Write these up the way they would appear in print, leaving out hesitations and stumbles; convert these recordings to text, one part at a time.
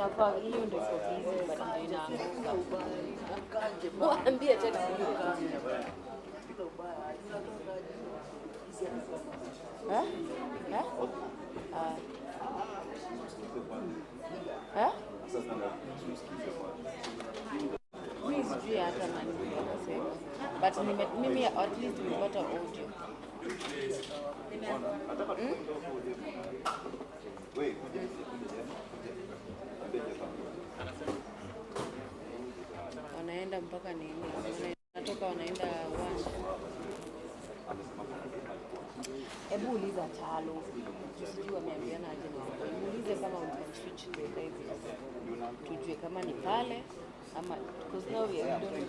inafaa hiyo ndio iko busy but ndio inaanguka. Waambie tena mimi sijui hata nani anasema but mimi at least nimepata audio. Wanaenda mpaka nini? Wanatoka wanaenda uwanja. Hebu uliza Talo. Sijui wameambiana aje na wao. Muulize kama unataka switch to live. Tujue kama ni pale ama because now we are doing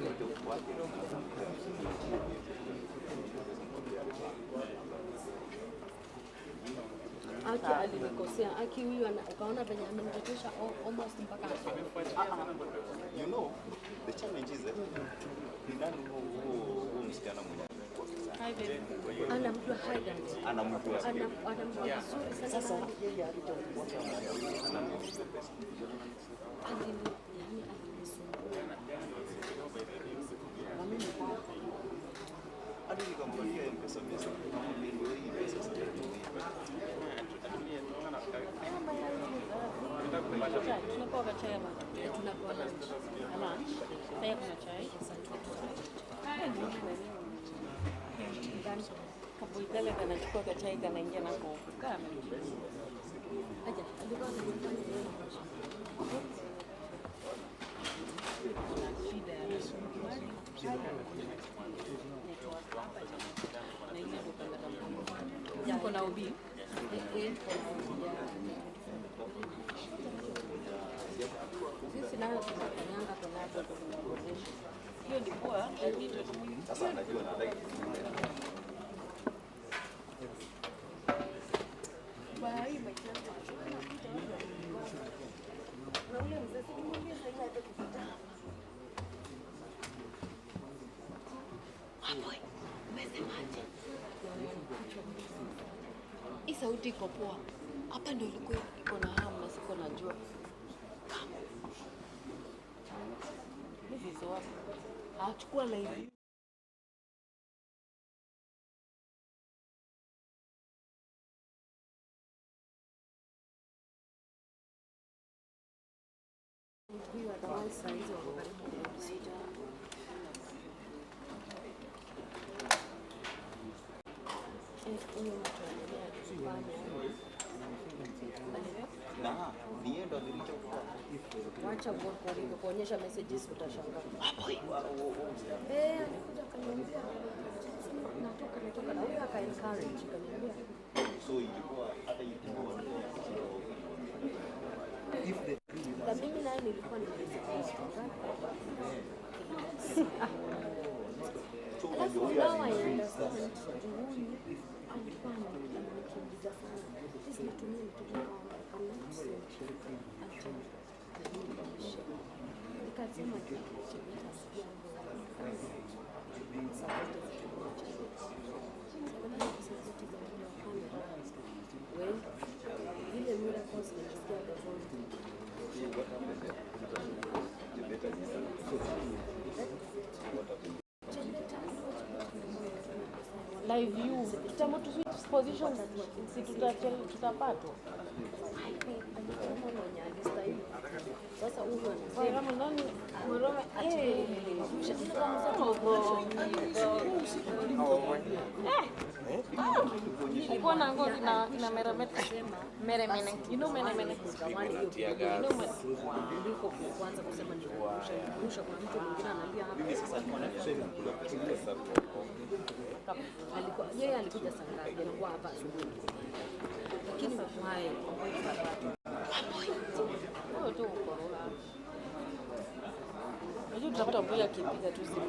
Aki alinikosea. Aki huyu ukaona venye amenitetesha almost mpaka you know the challenge is that ni nani huo msichana mwenye anamjua Aden. Anamjua vizuri sana. sasa yeye alichokuwa hadi nikamwambia M-Pesa pesa kama ndio hii pesa tunakuwa kwa chai ama tunakuwa lunch. Lunch. Pia kuna chai. Kabui kale kanachukua kachai kanaingia na kukaa. Aja, alikuwa anafanya shida ya na ile dukana kama yuko na ubi sisi nayo tunafanyanga tunapo kuongelesha hiyo ndikuwa sasa anajua na like bye my friend na ule mzee simwambie sasa hata kupita hapo umesemaje hii sauti iko poa hapa ndio ilikuwa iko na hamu na siko najua hivi zote achukua live huyu Duale saa hizi wako karibu kurudi. Huyo mtu anaendelea na nienda nilichokuwa wacha kuonyesha messages utashangaa. Alikuja kaniambia natoka na huyo aka encourage kaniambia so ilikuwa hata ilikuwa na mimi naye nilikuwa nimesikia alafu now I understand huyu alikuwa anakimbiza sana sisi natumia mtoto nikasema ile miracles nilisikia live view kitamo tu switch positions si tutapatwa sasa huyu kama nani mrome ilikuwa na ngozi na meremeta meremene you know meremene ndiko kwanza kusema ni kurusha kwa mtu mwingine analia hapa alikuwa yeye alikuja saa ngapi alikuwa hapa asubuhi lakini why tu corona unajua tutapata mmoja akipiga tu simu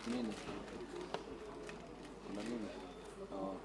Nini? Kuna nini? Oh.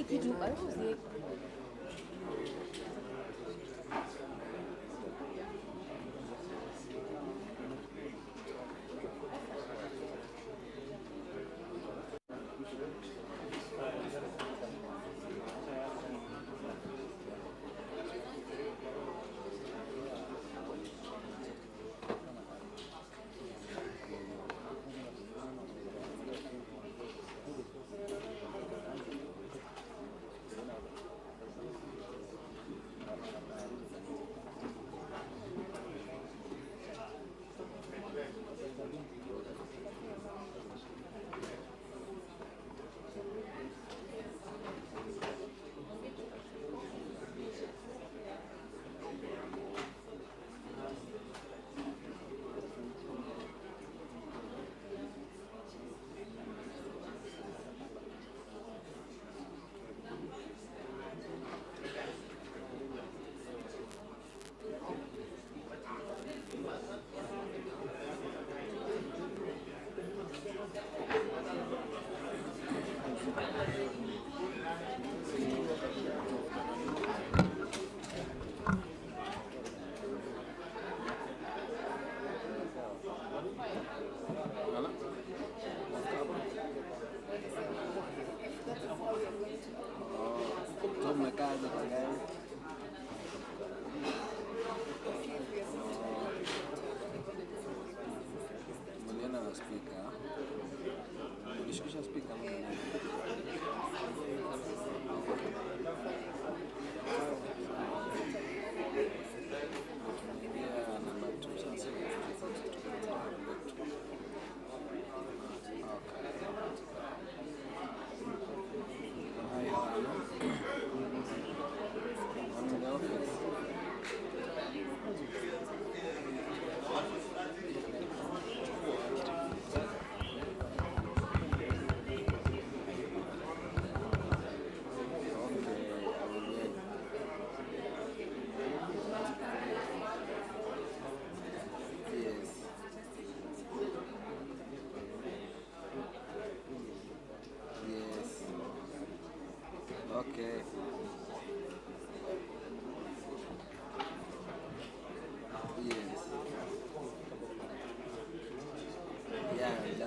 Kitu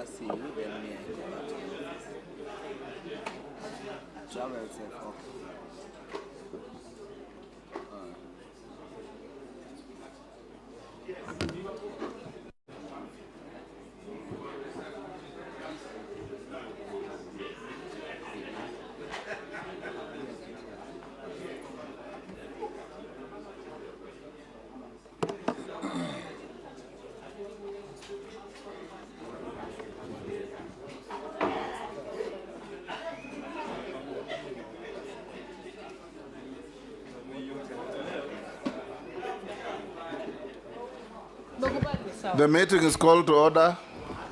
I see you, then me, I go back to the office. Travel safe, okay. The meeting is called to order.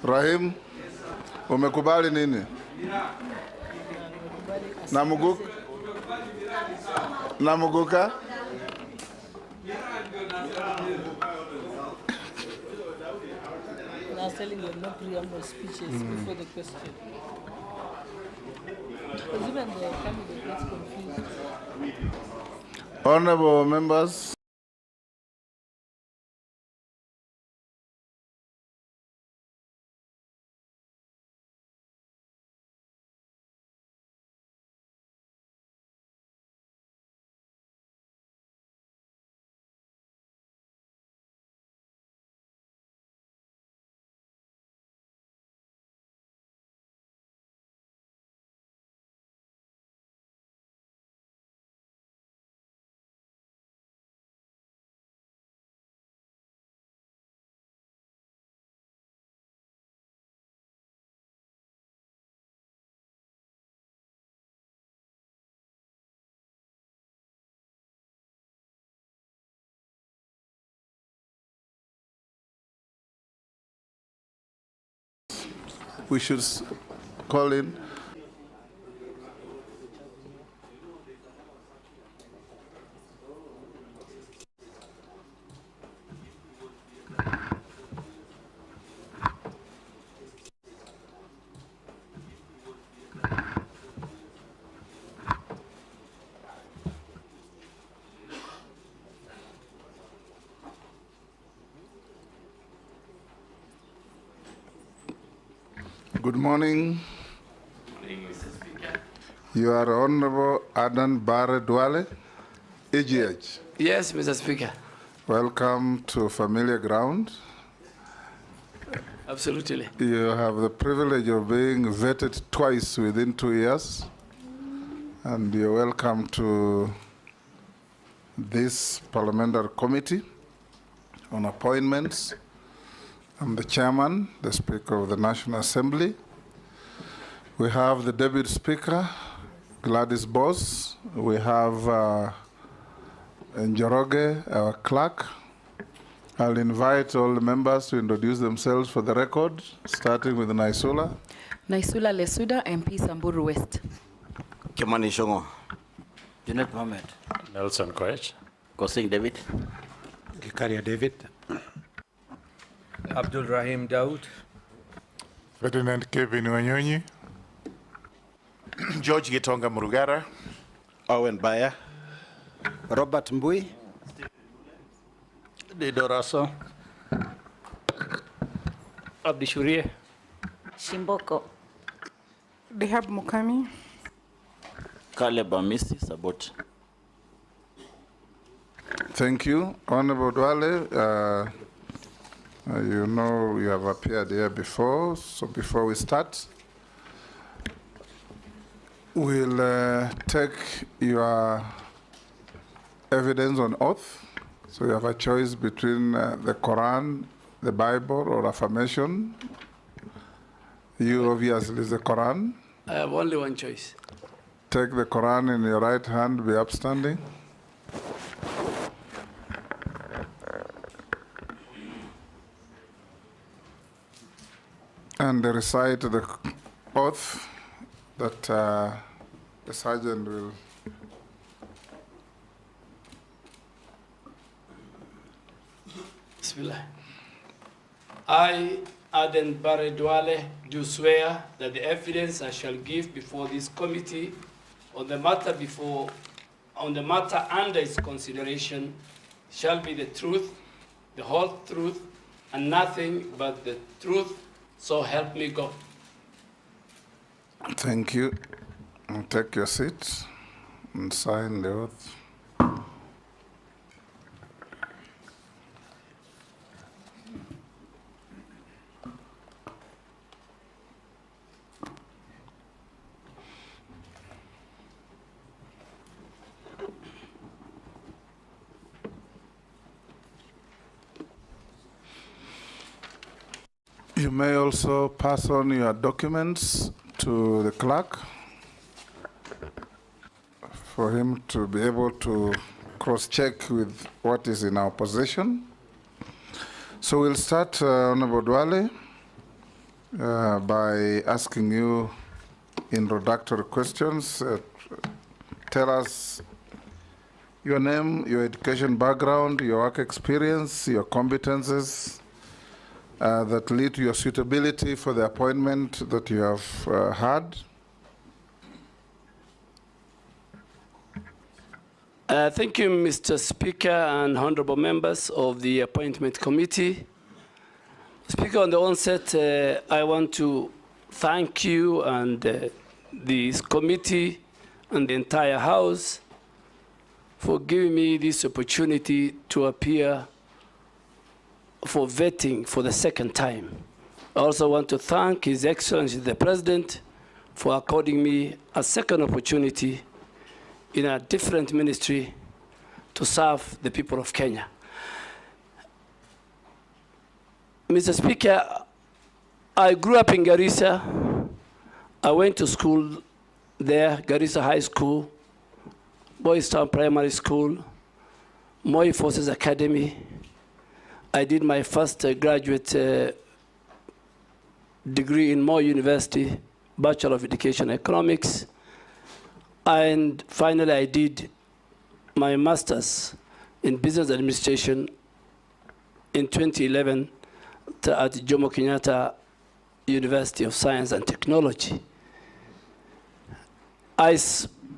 Rahim, umekubali nini? Namuguka? I was telling you, no preamble speeches before the question. Because even the candidate gets confused. Honorable members, we should call in. Good morning. Mr. Speaker. You are Honorable Aden Duale, EGH. Yes, Mr. Speaker. Welcome to familiar ground. Absolutely. You have the privilege of being vetted twice within 2 years, and you're welcome to this parliamentary committee on appointments. I'm the chairman, the Speaker of the National Assembly. We have the Deputy Speaker, Gladys Boss. We have Njoroge, our clerk. I'll invite all the members to introduce themselves for the record, starting with Naisula. Naisula Lesuda, MP Samburu West. Kimani Shongo. Junet Mohammed. Nelson Koech. Kosing David. Gikaria David. Abdul Rahim Daud. Ferdinand Kevin Wanyonyi. George Gitonga Murugara. Owen Baya. Robert Mbui. Didoraso. Abdi Shurie. Shimboko. Dehab Mukami. Caleb Amisi Sabot. Thank you. Honorable Duale, you know you have appeared here before, so before we start, we'll take your evidence on oath. So you have a choice between the Quran, the Bible, or affirmation. You obviously is the Quran. I have only one choice. Take the Quran in your right hand, be upstanding. And recite the oath that the sergeant will. Bismillah. I, Aden Duale, do swear that the evidence I shall give before this committee on the matter under its consideration shall be the truth, the whole truth, and nothing but the truth, So help me God. Thank you. And take your seats and sign the oath. You may also pass on your documents to the clerk for him to be able to cross-check with what is in our possession. So we'll start, Honorable Duale, by asking you introductory questions. Tell us your name, your education background, your work experience, your competences, that lead to your suitability for the appointment that you have had. Thank you, Mr. Speaker and honorable members of the Appointment Committee. Speaker, on the onset, I want to thank you and this committee and the entire House for giving me this opportunity to appear for vetting for the second time. I also want to thank His Excellency the President for according me a second opportunity in a different ministry to serve the people of Kenya. Mr. Speaker, I grew up in Garissa. I went to school there, Garissa High School, Boys Town Primary School, Moi Forces Academy. I did my first graduate degree in Moi University, Bachelor of Education Economics. And finally, I did my master's in business administration in 2011 at Jomo Kenyatta University of Science and Technology. I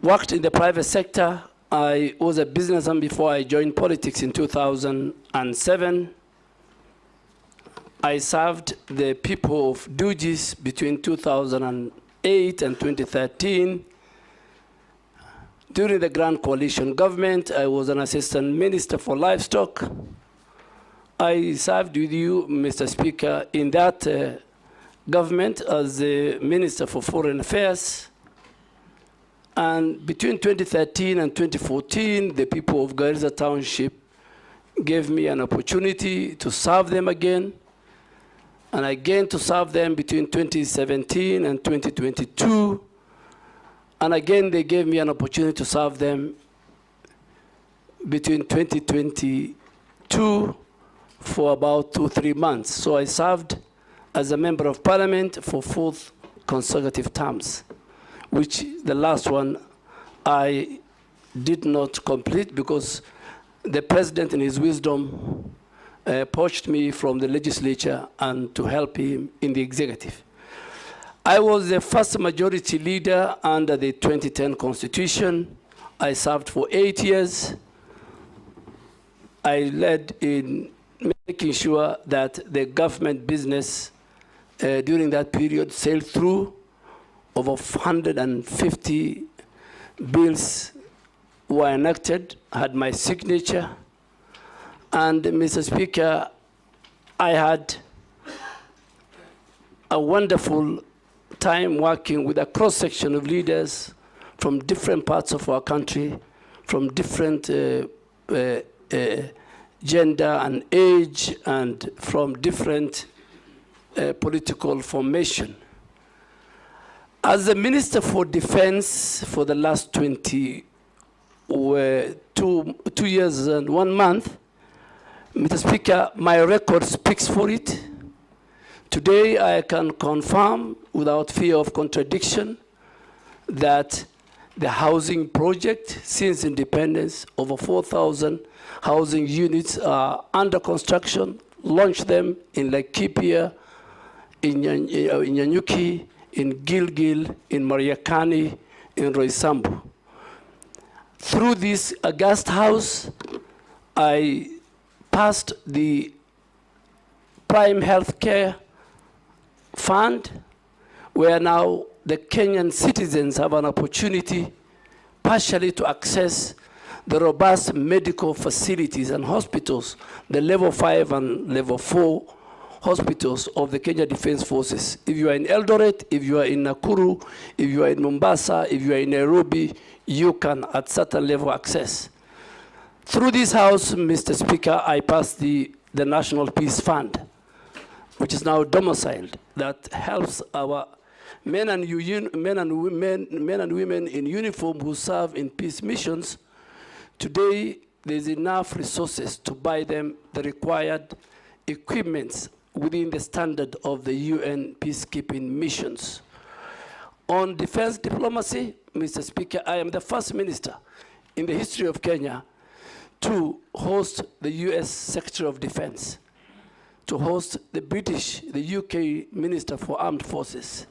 worked in the private sector. I was a businessman before I joined politics in 2007. I served the people of Duale between 2008 and 2013. During the Grand Coalition government, I was an assistant minister for livestock. I served with you, Mr. Speaker, in that government as the Minister for Foreign Affairs. And between 2013 and 2014, the people of Garissa Township gave me an opportunity to serve them again. And again to serve them between 2017 and 2022. And again, they gave me an opportunity to serve them between 2022 for about 2-3 months. So I served as a member of parliament for 4 consecutive terms, which the last one I did not complete because the president in his wisdom poached me from the legislature and to help him in the executive. I was the first majority leader under the 2010 Constitution. I served for 8 years. I led in making sure that the government business during that period sailed through. Over 150 bills were enacted, had my signature. And Mr. Speaker, I had a wonderful time working with a cross-section of leaders from different parts of our country, from different gender and age, and from different political formation. As the Minister for Defense for the last 2 years and 1 month, Mr. Speaker, my record speaks for it. Today, I can confirm without fear of contradiction that the housing project, since independence, over 4,000 housing units are under construction, launched them in Laikipia, in Nyanyuki, in Gilgil, in Mariakani, in Roysambu. Through this august house, I passed the prime health care fund, where now the Kenyan citizens have an opportunity partially to access the robust medical facilities and hospitals, the level 5 and level 4 hospitals of the Kenya Defense Forces. If you are in Eldoret, if you are in Nakuru, if you are in Mombasa, if you are in Nairobi, you can at certain level access. Through this house, Mr. Speaker, I passed the National Peace Fund, which is now domiciled, that helps our men and women in uniform who serve in peace missions. Today, there's enough resources to buy them the required equipments within the standard of the UN peacekeeping missions. On defense diplomacy, Mr. Speaker, I am the first minister in the history of Kenya to host the US Secretary of Defense, to host the British, the UK Minister for Armed Forces.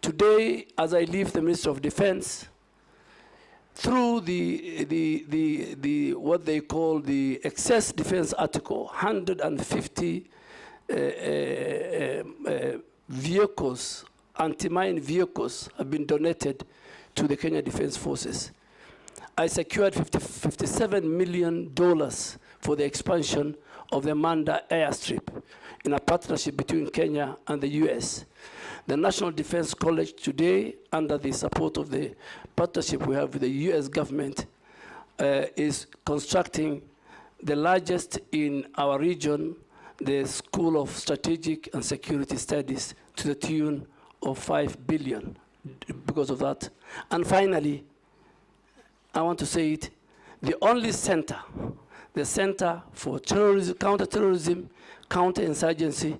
Today, as I leave the Minister of Defense, through what they call the excess defense article, 150 vehicles, anti-mine vehicles have been donated to the Kenya Defense Forces. I secured $57 million for the expansion of the Manda airstrip in a partnership between Kenya and the US. The National Defense College today, under the support of the partnership we have with the US government, is constructing the largest in our region, the School of Strategic and Security Studies, to the tune of $5 billion because of that. And finally, I want to say it, the only center, the Center for Terrorism, Counterterrorism, Counterinsurgency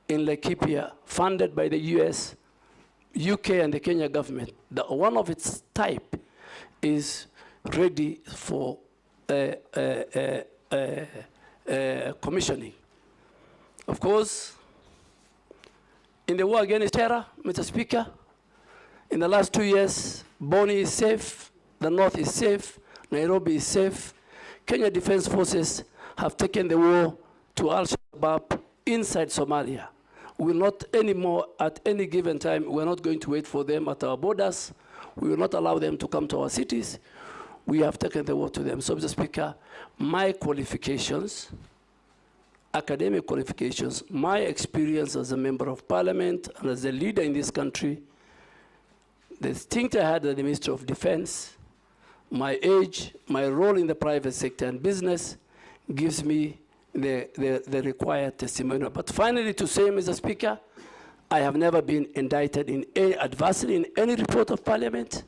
in Laikipia, funded by the US, UK, and the Kenya government. One of its type is ready for commissioning. Of course, in the war against terror, Mr. Speaker, in the last 2 years, Boni is safe, the North is safe, Nairobi is safe. Kenya Defense Forces have taken the war to Al-Shabaab inside Somalia. We will not anymore, at any given time, we're not going to wait for them at our borders. We will not allow them to come to our cities. We have taken the war to them. So, Mr. Speaker, my qualifications, academic qualifications, my experience as a member of parliament and as a leader in this country, the stint I had as the Minister of Defense, my age, my role in the private sector and business gives me the required testimonial. But finally, to say, Mr. Speaker, I have never been indicted in any adversely in any report of parliament.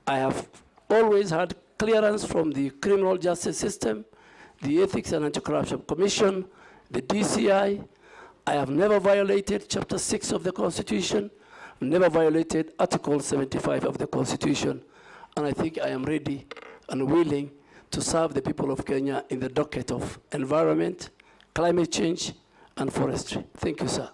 I have always had clearance from the criminal justice system, the Ethics and Anti-Corruption Commission, the DCI. I have never violated Chapter 6 of the Constitution, never violated Article 75 of the Constitution. And I think I am ready and willing to serve the people of Kenya in the docket of environment, climate change, and forestry. Thank you, sir.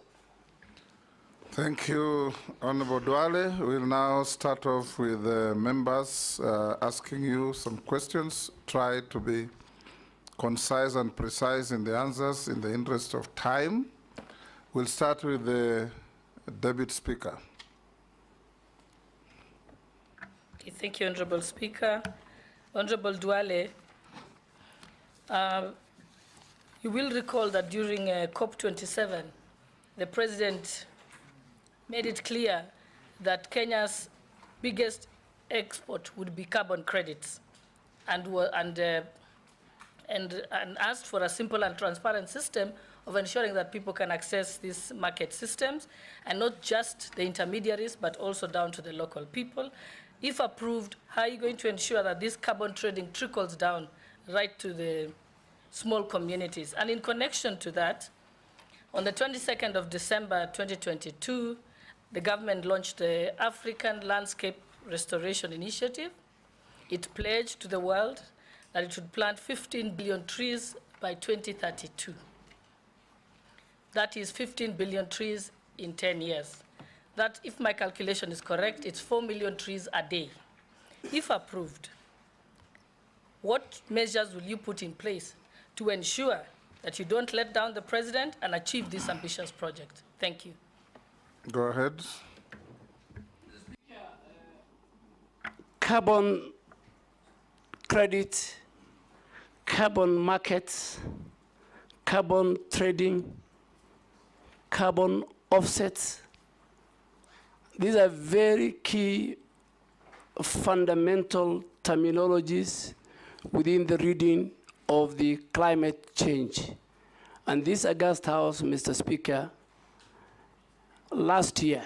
Thank you, Honorable Duale. We'll now start off with the members asking you some questions. Try to be concise and precise in the answers in the interest of time. We'll start with the Deputy Speaker. Okay, thank you, Honorable Speaker. Honorable Duale, you will recall that during COP27, the President made it clear that Kenya's biggest export would be carbon credits, and asked for a simple and transparent system of ensuring that people can access these market systems, and not just the intermediaries, but also down to the local people. If approved, how are you going to ensure that this carbon trading trickles down right to the small communities? And in connection to that, on the 22nd of December 2022, the government launched the African Landscape Restoration Initiative. It pledged to the world that it would plant 15 billion trees by 2032. That is 15 billion trees in 10 years. That, if my calculation is correct, it's 4 million trees a day. If approved, what measures will you put in place to ensure that you don't let down the President and achieve this ambitious project? Thank you. Go ahead. Carbon credit, carbon markets, carbon trading, carbon offsets. These are very key fundamental terminologies within the reading of the climate change. And this August House, Mr. Speaker, last year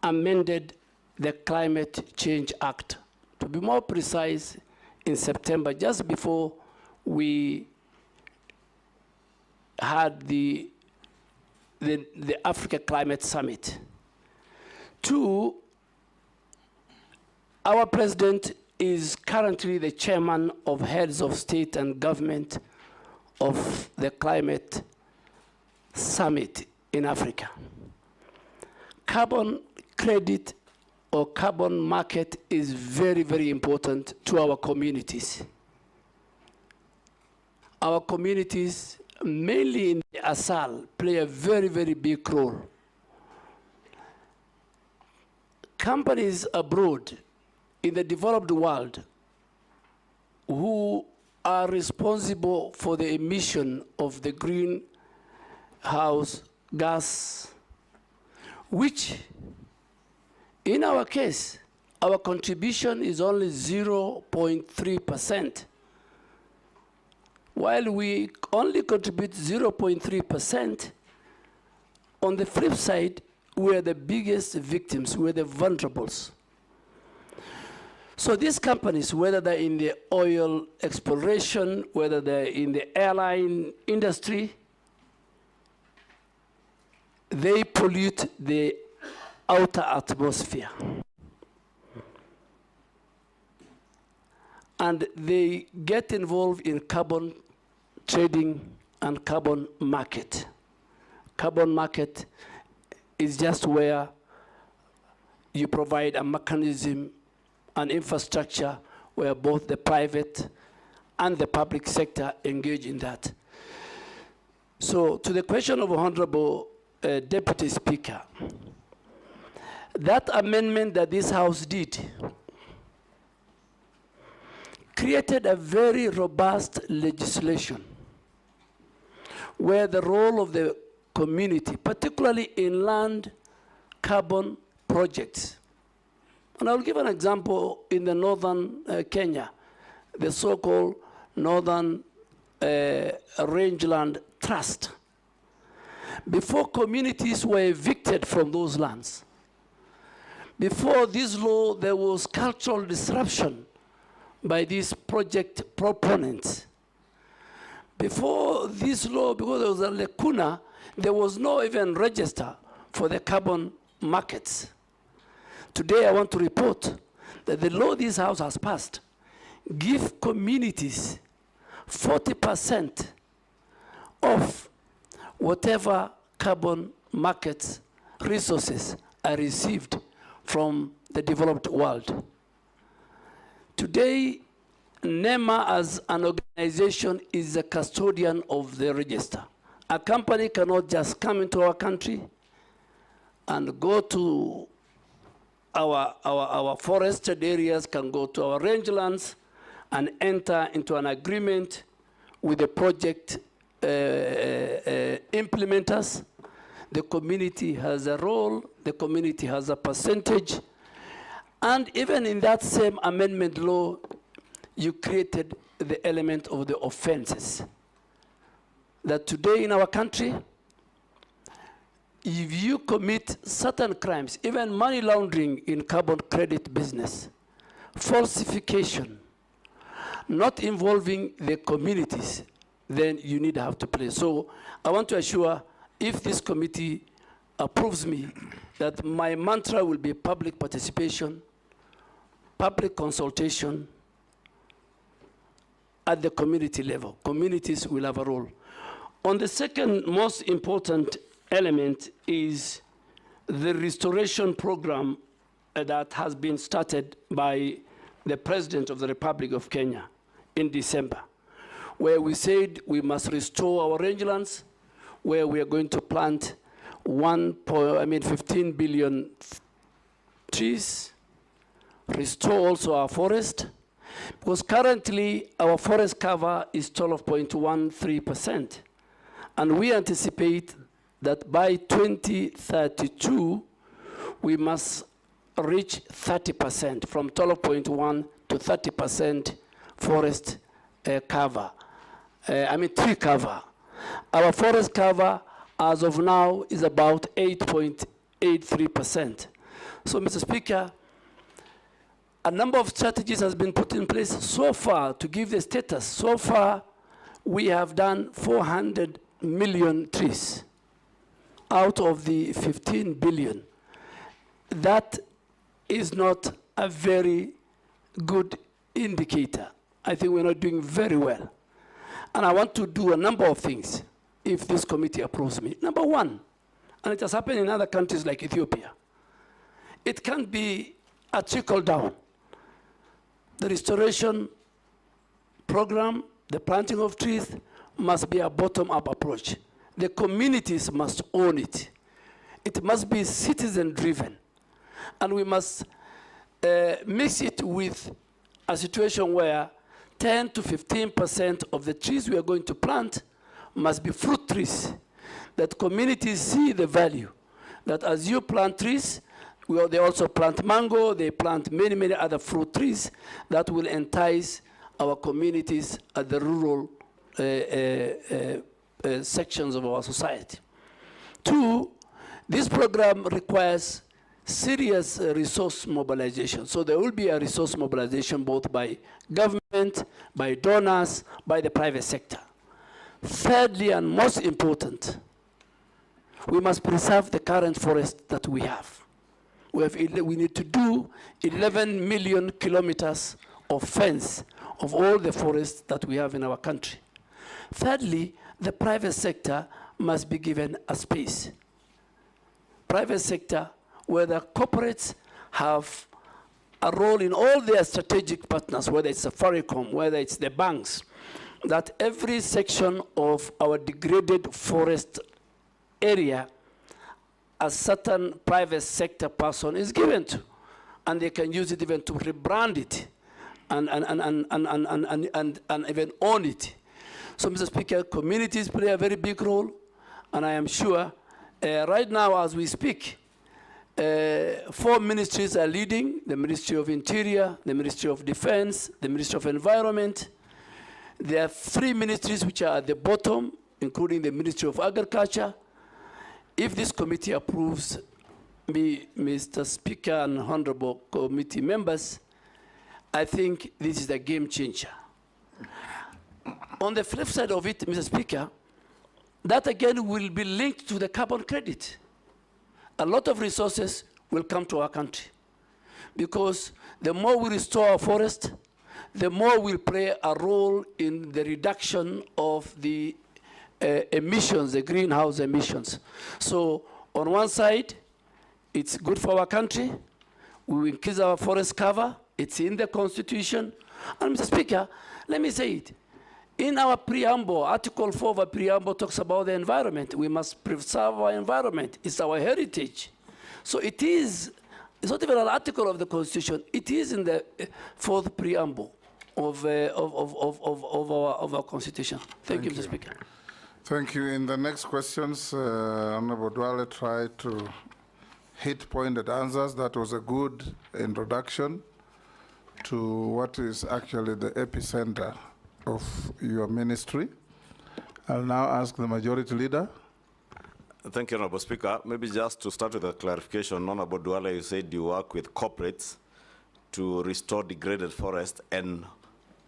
amended the Climate Change Act. To be more precise, in September, just before we had the Africa Climate Summit. Two, our president is currently the chairman of heads of state and government of the Climate Summit in Africa. Carbon credit or carbon market is very, very important to our communities. Our communities, mainly in the ASAL, play a very, very big role. Companies abroad in the developed world who are responsible for the emission of the greenhouse gas, which in our case, our contribution is only 0.3%. While we only contribute 0.3%, on the flip side, we're the biggest victims, we're the vulnerables. So these companies, whether they're in the oil exploration, whether they're in the airline industry, they pollute the outer atmosphere. And they get involved in carbon trading and carbon market. Carbon market is just where you provide a mechanism, an infrastructure where both the private and the public sector engage in that. So to the question of Honorable Deputy Speaker, that amendment that this House did created a very robust legislation where the role of the community, particularly in land carbon projects. And I'll give an example in the northern Kenya, the so-called Northern Rangeland Trust. Before communities were evicted from those lands, before this law, there was cultural disruption by these project proponents. Before this law, because there was a lacuna, there was no even register for the carbon markets. Today, I want to report that the law this House has passed gives communities 40% of whatever carbon markets resources are received from the developed world. Today, NEMA as an organization is a custodian of the register. A company cannot just come into our country and go to our forested areas, can go to our rangelands and enter into an agreement with the project implementers. The community has a role, the community has a percentage, and even in that same amendment law, you created the element of the offenses. That today in our country, if you commit certain crimes, even money laundering in carbon credit business, falsification, not involving the communities, then you need to have to play. So I want to assure, if this committee approves me, that my mantra will be public participation, public consultation at the community level. Communities will have a role. On the second most important element is the restoration program that has been started by the President of the Republic of Kenya in December, where we said we must restore our rangelands, where we are going to plant 15 billion trees, restore also our forest, because currently our forest cover is 12.13%. And we anticipate that by 2032, we must reach 30%, from 12.1 to 30% forest cover. Tree cover. Our forest cover, as of now, is about 8.83%. So, Mr. Speaker, a number of strategies has been put in place so far to give the status. So far, we have done 400 million trees out of the 15 billion. That is not a very good indicator. I think we're not doing very well. And I want to do a number of things if this committee approves me. Number one, and it has happened in other countries like Ethiopia, it can be a trickle down. The restoration program, the planting of trees, must be a bottom-up approach. The communities must own it. It must be citizen-driven. And we must mix it with a situation where 10 to 15% of the trees we are going to plant must be fruit trees, that communities see the value, that as you plant trees, they also plant mango, they plant many, many other fruit trees that will entice our communities at the rural sections of our society. Two, this program requires serious resource mobilization. So there will be a resource mobilization both by government, by donors, by the private sector. Thirdly, and most important, we must preserve the current forest that we have. We need to do 11 million kilometers of fence of all the forests that we have in our country. Thirdly, the private sector must be given a space. Private sector, where the corporates have a role in all their strategic partners, whether it's Safaricom, whether it's the banks, that every section of our degraded forest area, a certain private sector person is given to, and they can use it even to rebrand it and even own it. So, Mr. Speaker, communities play a very big role, and I am sure right now as we speak, 4 ministries are leading: the Ministry of Interior, the Ministry of Defense, the Ministry of Environment. There are 3 ministries which are at the bottom, including the Ministry of Agriculture. If this committee approves me, Mr. Speaker and honorable committee members, I think this is a game changer. On the flip side of it, Mr. Speaker, that again will be linked to the carbon credit. A lot of resources will come to our country, because the more we restore our forest, the more we'll play a role in the reduction of the emissions, the greenhouse emissions. So on one side, it's good for our country. We will increase our forest cover. It's in the Constitution. And Mr. Speaker, let me say it. In our preamble, Article 4 of our preamble talks about the environment. We must preserve our environment. It's our heritage. So it is, it's not even an article of the Constitution. It is in the 4th preamble of our Constitution. Thank you, Mr. Speaker. Thank you. In the next questions, Honorable Duale tried to hit pointed answers. That was a good introduction to what is actually the epicenter of your ministry. I'll now ask the Majority Leader. Thank you, Honorable Speaker. Maybe just to start with a clarification, Honorable Duale, you said you work with corporates to restore degraded forest and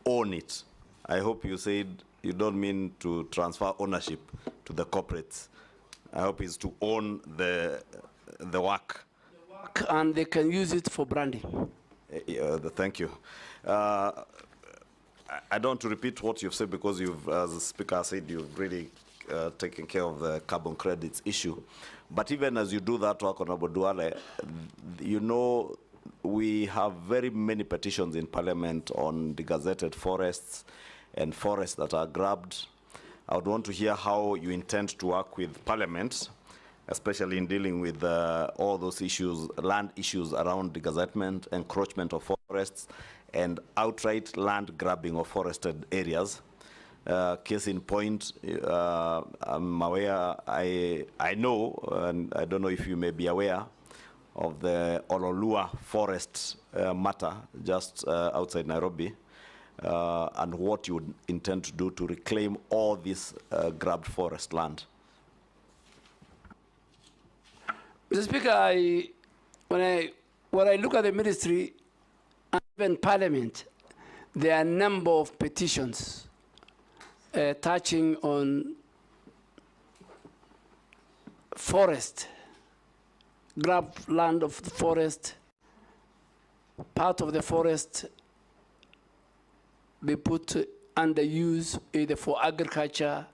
own it. I hope you said you don't mean to transfer ownership to the corporates. I hope it's to own the work. And they can use it for branding. Thank you. I don't want to repeat what you've said, because you've, as the Speaker said, you've really taken care of the carbon credits issue. But even as you do that work, Honorable Duale, you know, we have very many petitions in Parliament on degazetted forests and forests that are grabbed. I would want to hear how you intend to work with Parliament especially in dealing with all those issues, land issues around degazettement, encroachment of forests, and outright land grabbing of forested areas. Case in point, I'm aware, I know, and I don't know if you may be aware, of the Ololua forest matter just outside Nairobi, and what you would intend to do to reclaim all this grabbed forest land. Mr. Speaker, when I look at the ministry and even Parliament, there are a number of petitions touching on forest, grab land of the forest, part of the forest be put under use either for agriculture,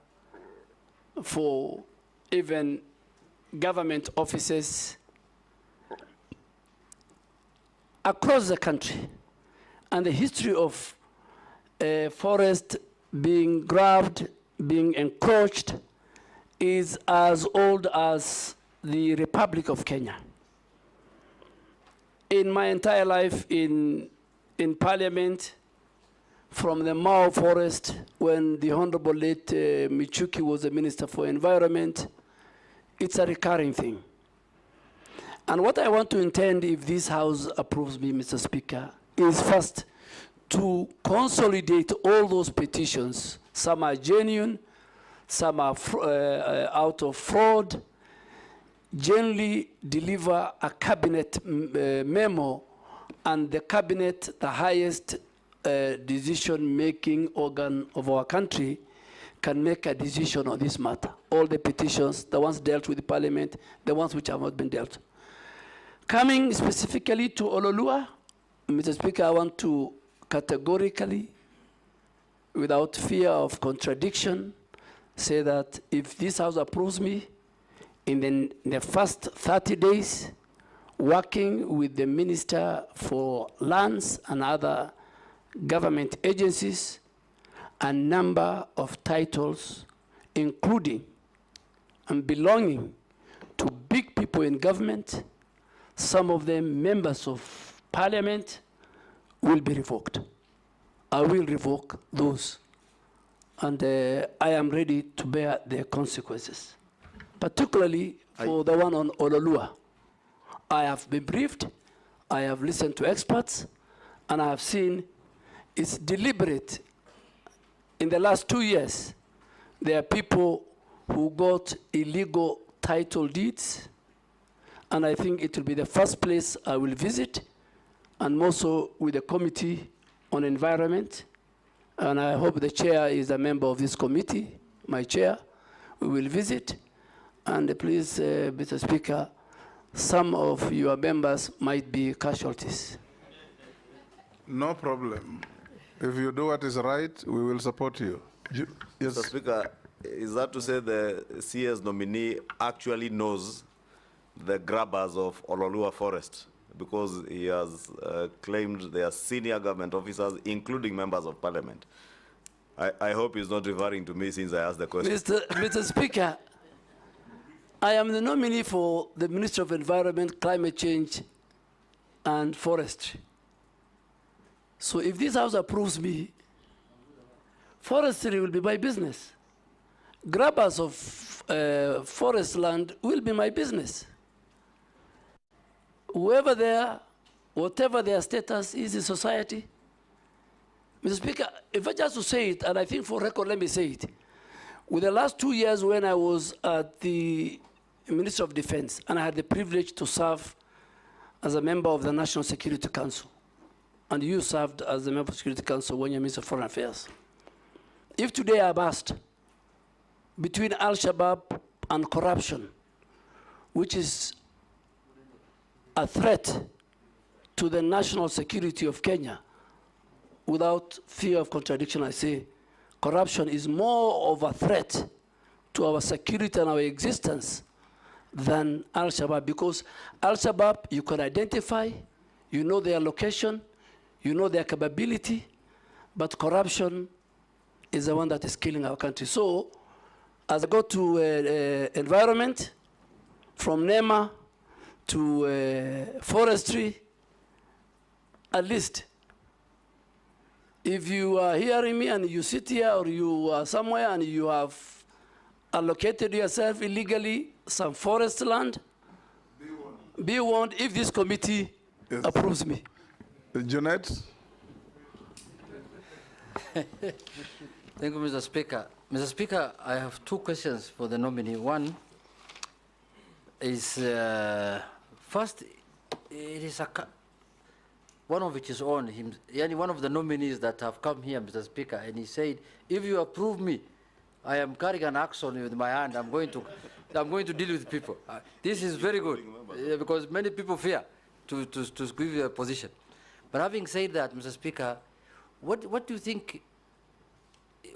for even government offices across the country. And the history of forest being grabbed, being encroached, is as old as the Republic of Kenya. In my entire life in Parliament, from the Mao Forest, when the Honorable late Michuki was the Minister for Environment, it's a recurring thing. And what I want to intend, if this House approves me, Mr. Speaker, is first to consolidate all those petitions. Some are genuine, some are out of fraud. Generally deliver a cabinet memo, and the cabinet, the highest decision-making organ of our country, can make a decision on this matter. All the petitions, the ones dealt with the Parliament, the ones which have not been dealt. Coming specifically to Ololua, Mr. Speaker, I want to categorically, without fear of contradiction, say that if this House approves me, in the first 30 days, working with the Minister for Lands and other government agencies, a number of titles, including and belonging to big people in government, some of them members of Parliament, will be revoked. I will revoke those, and I am ready to bear the consequences. Particularly for the one on Ololua. I have been briefed, I have listened to experts, and I have seen it's deliberate. In the last 2 years, there are people who got illegal title deeds, and I think it will be the first place I will visit, and more so with the Committee on Environment. And I hope the chair is a member of this committee, my chair. We will visit. And please, Mr. Speaker, some of your members might be casualties. No problem. If you do what is right, we will support you. Yes. Mr. Speaker, is that to say the CS nominee actually knows the grabbers of Ololua Forest? Because he has claimed they are senior government officers, including members of Parliament. I hope he's not referring to me since I asked the question. Mr. Speaker, I am the nominee for the Minister of Environment, Climate Change, and Forestry. So if this House approves me, forestry will be my business. Grabbers of forest land will be my business. Whoever they are, whatever their status is in society. Mr. Speaker, if I just to say it, and I think for record, let me say it. With the last 2 years when I was at the Minister of Defense, and I had the privilege to serve as a member of the National Security Council, and you served as a member of the Security Council when you're Minister of Foreign Affairs. If today I'm asked between Al-Shabaab and corruption, which is a threat to the national security of Kenya, without fear of contradiction, I say corruption is more of a threat to our security and our existence than Al-Shabaab, because Al-Shabaab, you can identify, you know their location, you know their capability, but corruption is the one that is killing our country. So, as I go to environment, from NEMA to Forestry, at least, if you are hearing me and you sit here or you are somewhere and you have allocated yourself illegally some forest land, be warned if this committee approves me. Junet? Thank you, Mr. Speaker. Mr. Speaker, I have two questions for the nominee. One is, first, it is one of which is on him, one of the nominees that have come here, Mr. Speaker, and he said, if you approve me, I am carrying an axe on with my hand. I'm going to deal with people. This is very good because many people fear to give you a position. But having said that, Mr. Speaker, what do you think?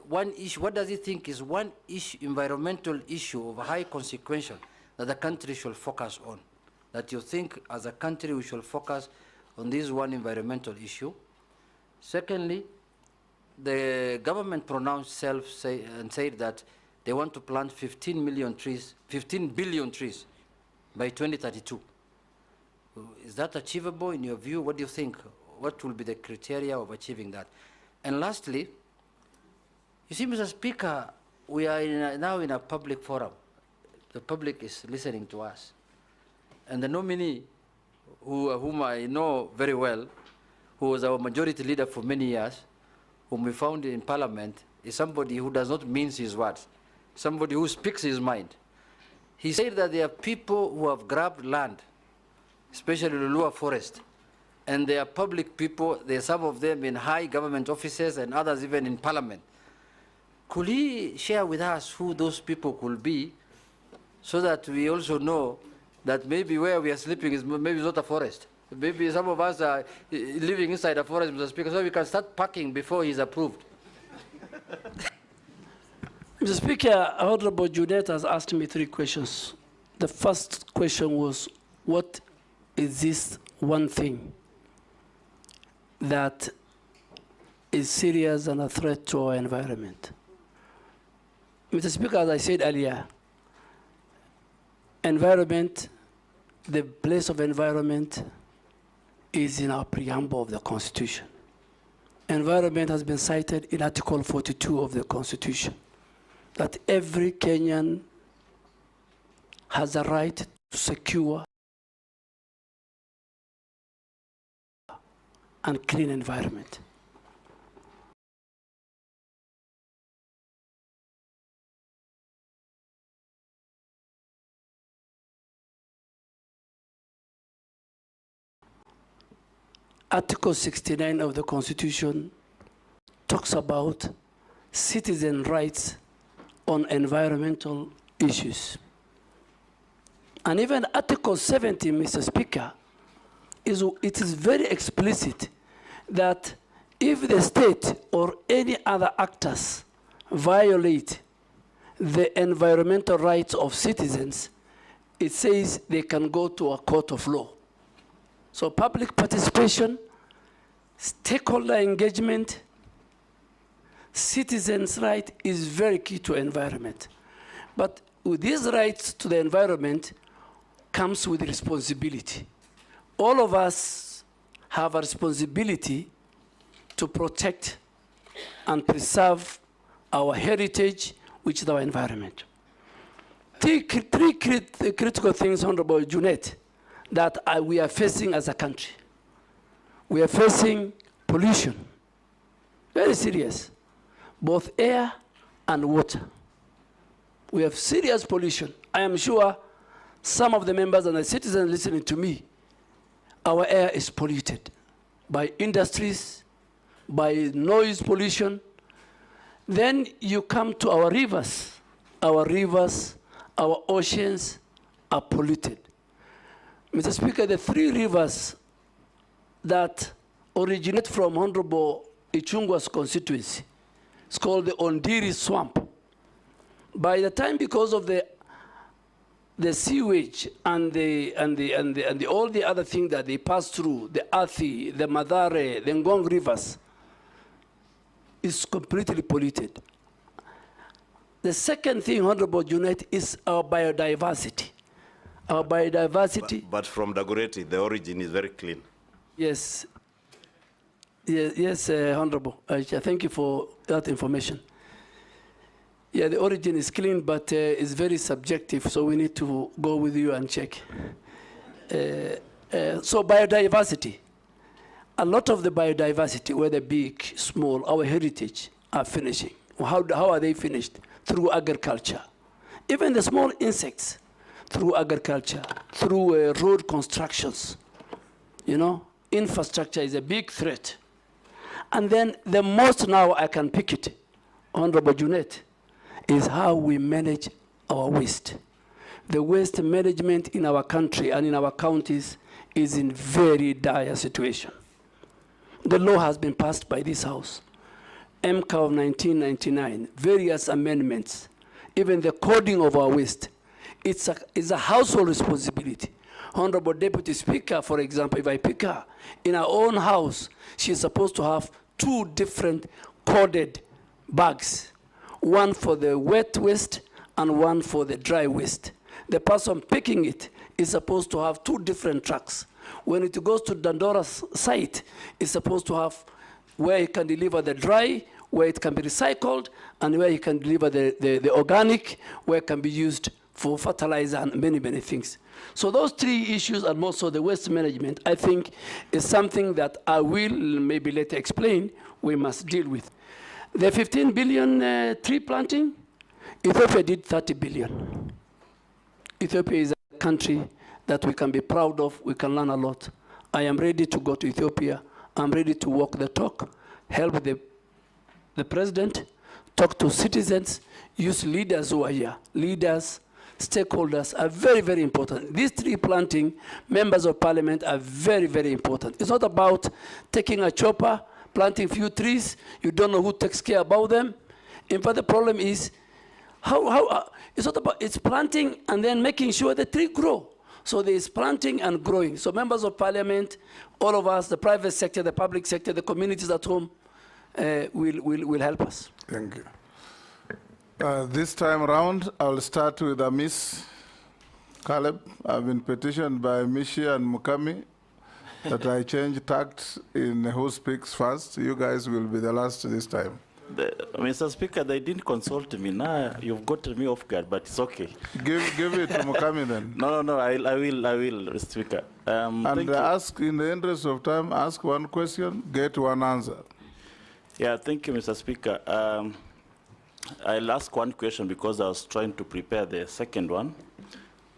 One issue. What does he think is one issue, environmental issue of high consequence that the country should focus on? That you think, as a country, we should focus on this one environmental issue. Secondly, the government pronounced and said that they want to plant 15 billion trees by 2032. Is that achievable in your view? What do you think? What will be the criteria of achieving that? And lastly, you see, Mr. Speaker, we are now in a public forum. The public is listening to us. And the nominee, whom I know very well, who was our majority leader for many years, whom we found in Parliament, is somebody who does not mince his words, somebody who speaks his mind. He said that there are people who have grabbed land, especially the Lua forest, and they are public people. There are some of them in high government offices and others even in Parliament. Could he share with us who those people could be so that we also know that maybe where we are sleeping is maybe not a forest? Maybe some of us are living inside a forest, Mr. Speaker, so we can start packing before he's approved. Mr. Speaker, Honorable Junet has asked me 3 questions. The first question was, what is this one thing that is serious and a threat to our environment? Mr. Speaker, as I said earlier, environment, the place of environment is in our preamble of the Constitution. Environment has been cited in Article 42 of the Constitution, that every Kenyan has a right to secure and clean environment. Article 69 of the Constitution talks about citizen rights on environmental issues. And even Article 70, Mr. Speaker, it is very explicit that if the state or any other actors violate the environmental rights of citizens, it says they can go to a court of law. So public participation, stakeholder engagement, citizens' right is very key to environment. But with these rights to the environment comes with responsibility. All of us have a responsibility to protect and preserve our heritage, which is our environment. Three critical things, Honorable Junet, that we are facing as a country. We are facing pollution, very serious, both air and water. We have serious pollution. I am sure some of the members and the citizens listening to me, our air is polluted by industries, by noise pollution. Then you come to our rivers. Our rivers, our oceans are polluted. Mr. Speaker, the 3 rivers that originate from Honorable Ichungwa's constituency, it's called the Ondiri Swamp. By the time, because of the sewage and all the other things that they pass through, the Athi, the Madare, the Ngong rivers, is completely polluted. The second thing, Honorable Junet, is our biodiversity. Our biodiversity. But from Dagoretti, the origin is very clean. Yes. Yes, Honorable. Thank you for that information. Yeah, the origin is clean, but it's very subjective, so we need to go with you and check. So biodiversity. A lot of the biodiversity, whether big, small, our heritage, are finishing. How are they finished? Through agriculture. Even the small insects, through agriculture, through road constructions. You know, infrastructure is a big threat. And then the most now I can pick it, Honorable Junet, is how we manage our waste. The waste management in our country and in our counties is in very dire situation. The law has been passed by this House. MCA of 1999, various amendments, even the coding of our waste. It's a household responsibility. Honorable Deputy Speaker, for example, if I pick her, in her own house, she's supposed to have 2 different coded bags, one for the wet waste and one for the dry waste. The person picking it is supposed to have 2 different trucks. When it goes to Dandora's site, it's supposed to have where he can deliver the dry, where it can be recycled, and where he can deliver the organic, where it can be used for fertilizer and many, many things. So those 3 issues, and also the waste management, I think is something that I will maybe later explain we must deal with. The 15 billion tree planting, Ethiopia did 30 billion. Ethiopia is a country that we can be proud of, we can learn a lot. I am ready to go to Ethiopia. I'm ready to walk the talk, help the president, talk to citizens, use leaders who are here. Leaders, stakeholders are very, very important. These tree planting, members of parliament are very, very important. It's not about taking a chopper, planting few trees, you don't know who takes care about them. In fact, the problem is, it's not about, it's planting and then making sure the tree grow. So there is planting and growing. So members of parliament, all of us, the private sector, the public sector, the communities at home, will help us. Thank you. This time around, I'll start with Miss Caleb. I've been petitioned by Mishi and Mukami that I change tact in who speaks first. You guys will be the last this time. Mr. Speaker, they didn't consult me. Now you've gotten me off guard, but it's okay. Give it to Mukami then. No, I will, Speaker. And ask, in the interest of time, ask one question, get one answer. Yeah, thank you, Mr. Speaker. I'll ask one question because I was trying to prepare the second one.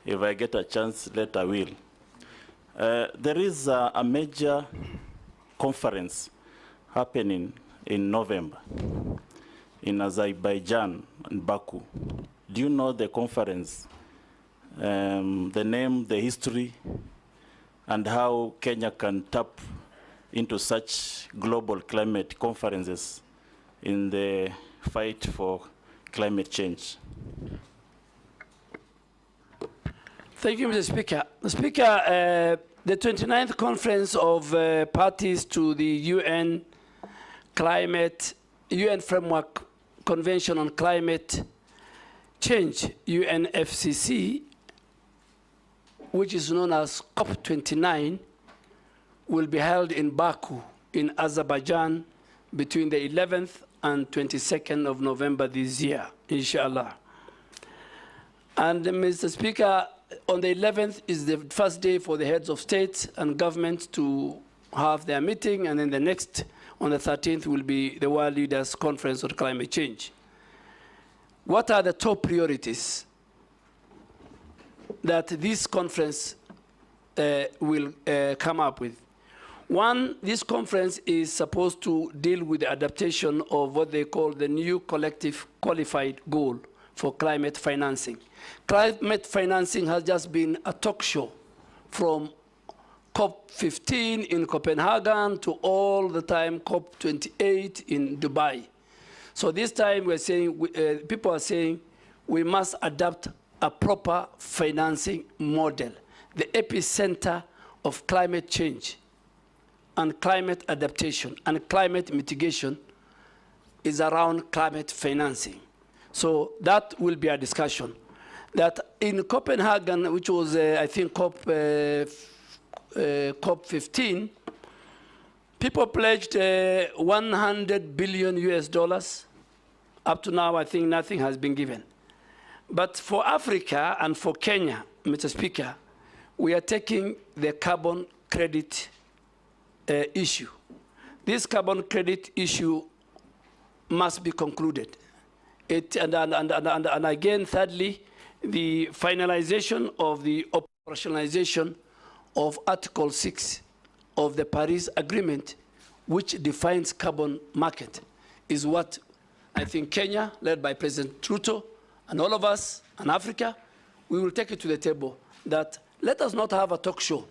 If I get a chance, later I will. There is a major conference happening in November in Azerbaijan and Baku. Do you know the conference, the name, the history, and how Kenya can tap into such global climate conferences in the fight for climate change? Thank you, Mr. Speaker. Mr. Speaker, the 29th conference of parties to the UN Framework Convention on Climate Change, UNFCCC, which is known as COP29, will be held in Baku, in Azerbaijan, between the 11th and 22nd of November this year, inshallah. And Mr. Speaker, on the 11th is the first day for the heads of state and government to have their meeting, and then the next, on the 13th, will be the World Leaders Conference on Climate Change. What are the top priorities that this conference will come up with? One, this conference is supposed to deal with the adaptation of what they call the new collective qualified goal for climate financing. Climate financing has just been a talk show from COP15 in Copenhagen to all the time COP28 in Dubai. So this time we're saying, people are saying we must adapt a proper financing model. The epicenter of climate change and climate adaptation and climate mitigation is around climate financing. So that will be a discussion. that in Copenhagen, which was, I think, COP15, people pledged 100 billion US dollars. Up to now, I think nothing has been given. But for Africa and for Kenya, Mr. Speaker, we are taking the carbon credit issue. This carbon credit issue must be concluded. And again, thirdly, the finalization of the operationalization of Article 6 of the Paris Agreement, which defines carbon market, is what I think Kenya, led by President Ruto, and all of us, and Africa, we will take it to the table that let us not have a talk show.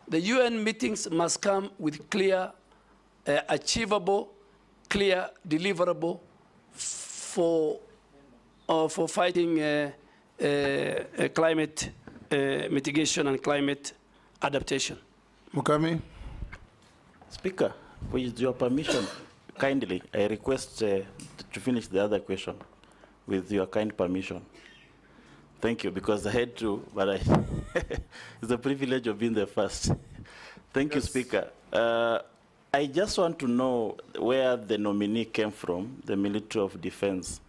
The UN meetings must come with clear, achievable, clear, deliverable for fighting climate mitigation and climate adaptation. Mukami. Speaker, with your permission, kindly, I request to finish the other question with your kind permission. Thank you, because I had to, but it's a privilege of being the first. Thank you, Speaker. I just want to know where the nominee came from, the Military of Defense,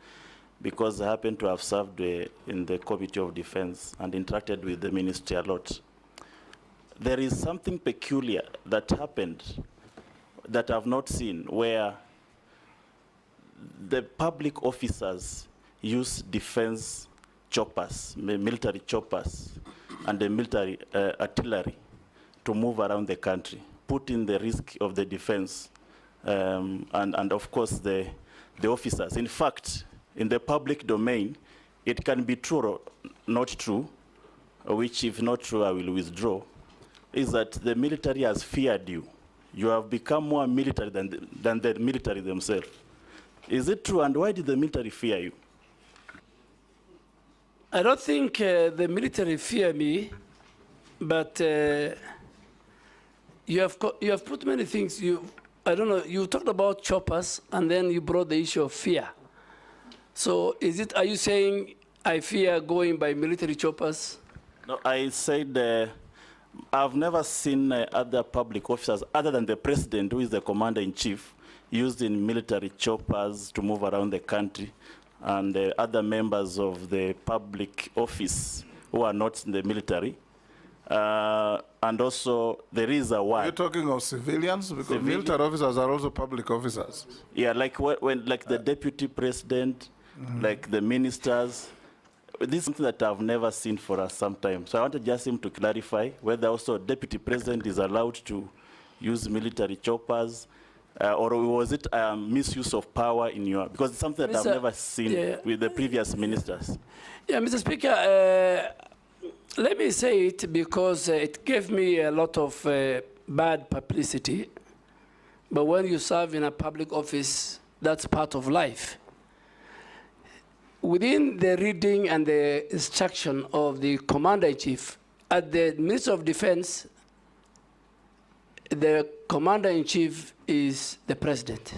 because I happen to have served in the Committee of Defense and interacted with the ministry a lot. There is something peculiar that happened that I've not seen, where the public officers use defense choppers, military choppers, and the military artillery to move around the country, putting the risk of the defense and of course the officers. In fact, in the public domain, it can be true or not true, which if not true, I will withdraw, is that the military has feared you. You have become more military than the military themselves. Is it true, and why did the military fear you? I don't think the military fear me, but you have put many things. I don't know, you talked about choppers, and then you brought the issue of fear. So are you saying I fear going by military choppers? No, I said I've never seen other public officers, other than the president, who is the commander-in-chief, used in military choppers to move around the country, and other members of the public office who are not in the military. And also, there is a word. You're talking of civilians? Because military officers are also public officers. Yeah, like like the deputy president, like the ministers. This is something that I've never seen for some time. So I wanted just him to clarify whether also deputy president is allowed to use military choppers, or was it misuse of power in your, because it's something that I've never seen with the previous ministers. Yeah, Mr. Speaker, let me say it because it gave me a lot of bad publicity. But when you serve in a public office, that's part of life. Within the reading and the instruction of the Commander-in-Chief, at the Ministry of Defense, the Commander-in-Chief is the President.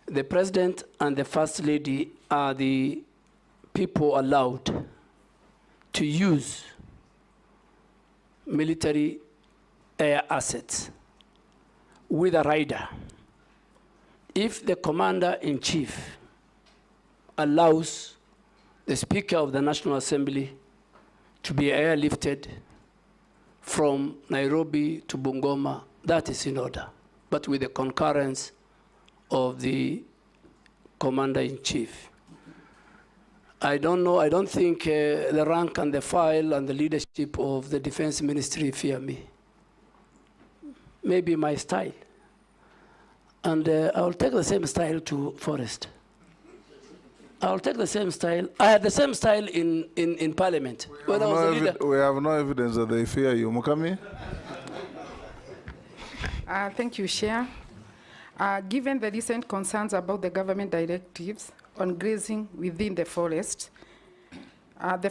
The President and the First Lady are the people allowed to use military air assets with a rider. If the Commander-in-Chief allows the Speaker of the National Assembly to be airlifted from Nairobi to Bungoma, that is in order, but with the concurrence of the Commander-in-Chief. I don't know, I don't think the rank and the file and the leadership of the Defense Ministry fear me. Maybe my style. And I'll take the same style to Forest. I'll take the same style. I had the same style in Parliament. We have no evidence that they fear you. Mukami? Thank you, Chair. Given the recent concerns about the government directives on grazing within the forest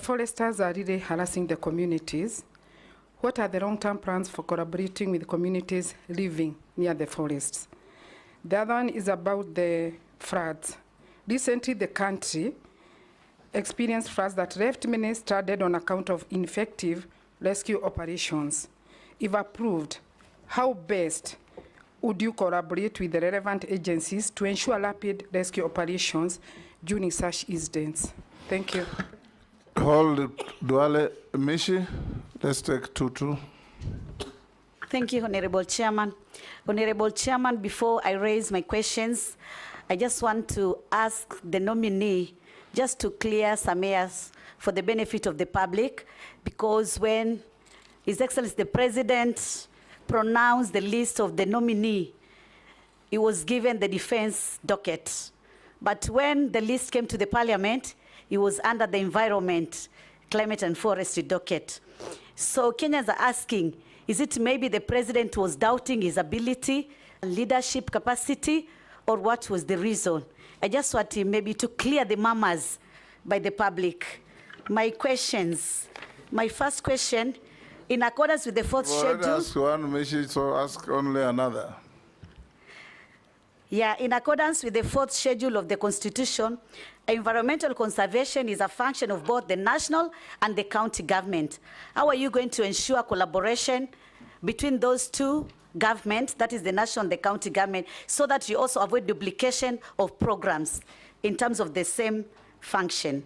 foresters are really harassing the communities. What are the long-term plans for collaborating with communities living near the forests? The other one is about the floods. Recently, the country experienced floods that left many stranded on account of ineffective rescue operations. If approved, how best would you collaborate with the relevant agencies to ensure rapid rescue operations during such incidents? Thank you. Hold Duale Mishi. Let's take 2-2. Thank you, Honorable Chairman. Honorable Chairman, before I raise my questions, I just want to ask the nominee just to clear some areas for the benefit of the public, because when His Excellency the President pronounced the list of the nominee, he was given the defense docket. But when the list came to the Parliament, he was under the environment, climate and forestry docket. So Kenyans are asking, is it maybe the President was doubting his ability, leadership capacity, or what was the reason? I just want him maybe to clear the murmurs by the public. My questions. My first question, in accordance with the fourth schedule. Ask one, Mishi, so ask only another. Yeah, in accordance with the fourth schedule of the Constitution, environmental conservation is a function of both the national and the county government. How are you going to ensure collaboration between those two governments, that is the national and the county government, so that you also avoid duplication of programs in terms of the same function?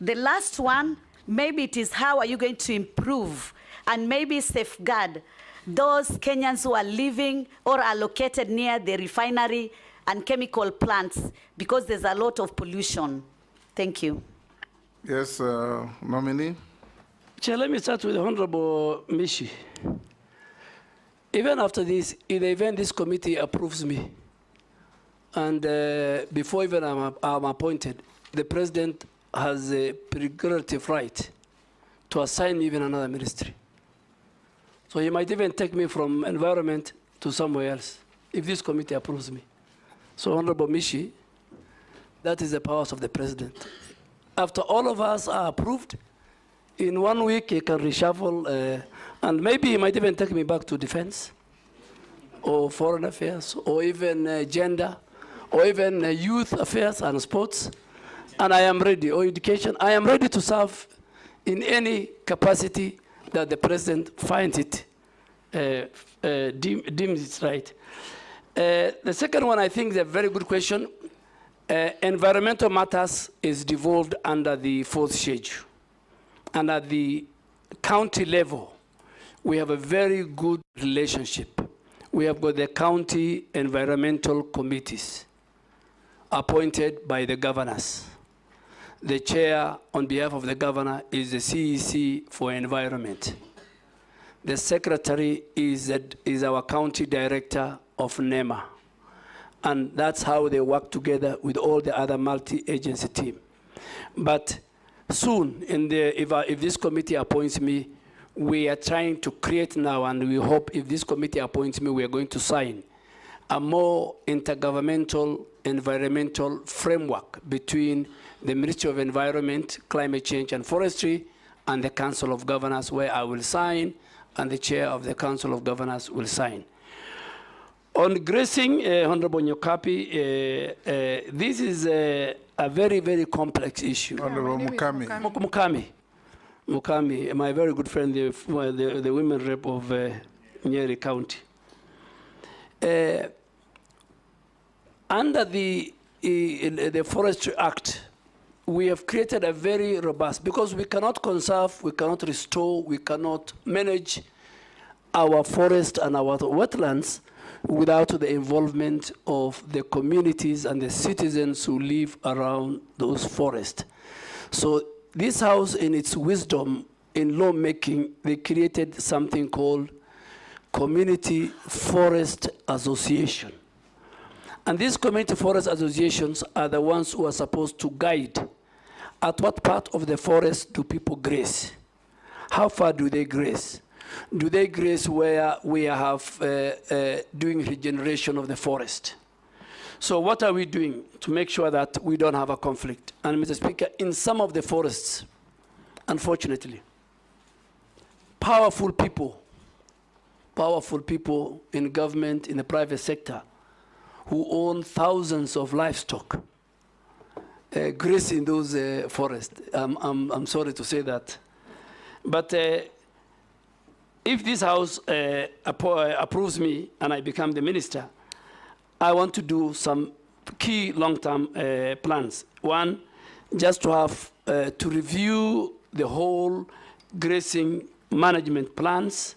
The last one, maybe it is how are you going to improve and maybe safeguard those Kenyans who are living or are located near the refinery and chemical plants, because there's a lot of pollution. Thank you. Yes, nominee. Chair, let me start with the Honorable Mishi. Even after this, in the event this committee approves me, and before even I'm appointed, the President has a prerogative right to assign me even another ministry. So he might even take me from environment to somewhere else if this committee approves me. So Honorable Mishi, that is the powers of the President. After all of us are approved, in 1 week he can reshuffle, and maybe he might even take me back to defense, or foreign affairs, or even gender, or even youth affairs and sports. And I am ready, or education. I am ready to serve in any capacity that the President finds it, deems it right. The second one, I think, is a very good question. Environmental matters is devolved under the fourth schedule. And at the county level, we have a very good relationship. We have got the county environmental committees appointed by the governors. The chair, on behalf of the governor, is the CEC for environment. The secretary is our county director of NEMA. And that's how they work together with all the other multi-agency team. But soon, if this committee appoints me, we are trying to create now, and we hope if this committee appoints me, we are going to sign a more intergovernmental environmental framework between the Ministry of Environment, Climate Change and Forestry, and the Council of Governors, where I will sign, and the chair of the Council of Governors will sign. On grazing, Honorable Nyokapi, this is a very, very complex issue. Honorable Mukami. Mukami, my very good friend, the women rep of Nyeri County. Under the Forestry Act, we have created a very robust, because we cannot conserve, we cannot restore, we cannot manage our forest and our wetlands without the involvement of the communities and the citizens who live around those forests. So this house, in its wisdom in lawmaking, they created something called Community Forest Association. And these community forest associations are the ones who are supposed to guide at what part of the forest do people graze? How far do they graze? Do they graze where we have doing regeneration of the forest? So what are we doing to make sure that we don't have a conflict? And Mr. Speaker, in some of the forests, unfortunately, powerful people in government, in the private sector, who own thousands of livestock, grace in those forests. I'm sorry to say that. But if this House approves me and I become the minister, I want to do some key long-term plans. One, just to have to review the whole grazing management plans,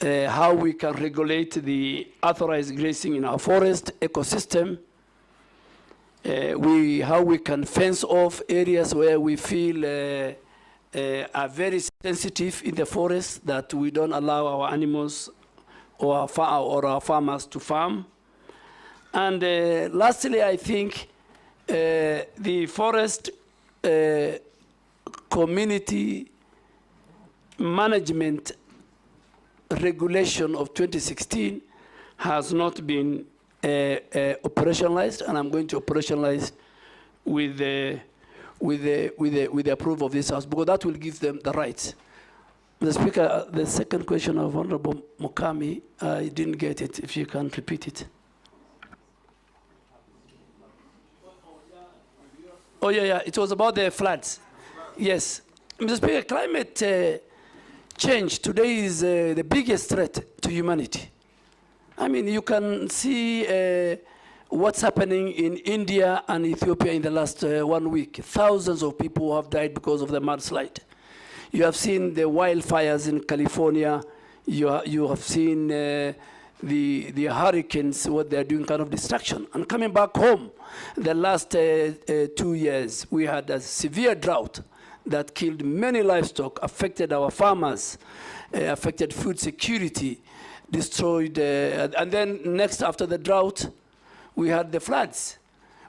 how we can regulate the authorized grazing in our forest ecosystem, how we can fence off areas where we feel are very sensitive in the forest, that we don't allow our animals or our farmers to farm. And lastly, I think the forest community management regulation of 2016 has not been operationalized, and I'm going to operationalize with the approval of this House, because that will give them the rights. The Speaker, the second question of Honorable Mukami, I didn't get it. If you can repeat it. Oh, yeah, it was about the floods. Yes. Mr. Speaker, climate change today is the biggest threat to humanity. I mean, you can see what's happening in India and Ethiopia in the last 1 week. Thousands of people have died because of the mudslide. You have seen the wildfires in California. You have seen the hurricanes, what they're doing, kind of destruction. And coming back home, the last 2 years, we had a severe drought that killed many livestock, affected our farmers, affected food security, destroyed, and then next after the drought, we had the floods,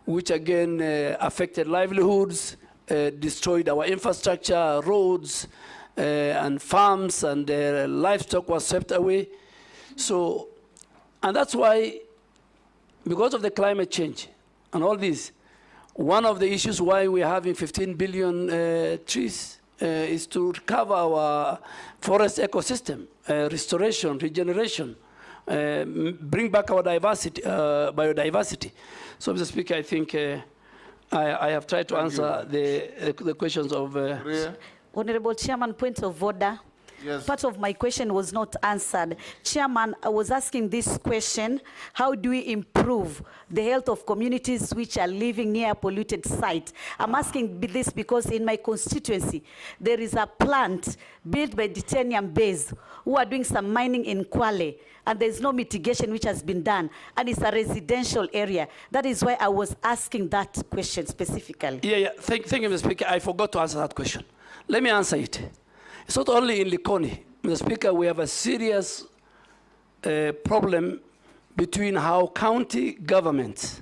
which again affected livelihoods, destroyed our infrastructure, roads, and farms, and livestock was swept away. So, and that's why, because of the climate change and all this, one of the issues why we're having 15 billion trees is to recover our forest ecosystem, restoration, regeneration, bring back our biodiversity. So, Mr. Speaker, I think I have tried to answer the questions of... Honorable Chairman, point of order. Yes. Part of my question was not answered. Chairman, I was asking this question: how do we improve the health of communities which are living near a polluted site? I'm asking this because in my constituency, there is a plant built by Titanium Base who are doing some mining in Kwale, and there's no mitigation which has been done, and it's a residential area. That is why I was asking that question specifically. Yeah. Thank you, Mr. Speaker. I forgot to answer that question. Let me answer it. It's not only in Likoni. Mr. Speaker, we have a serious problem between how county governments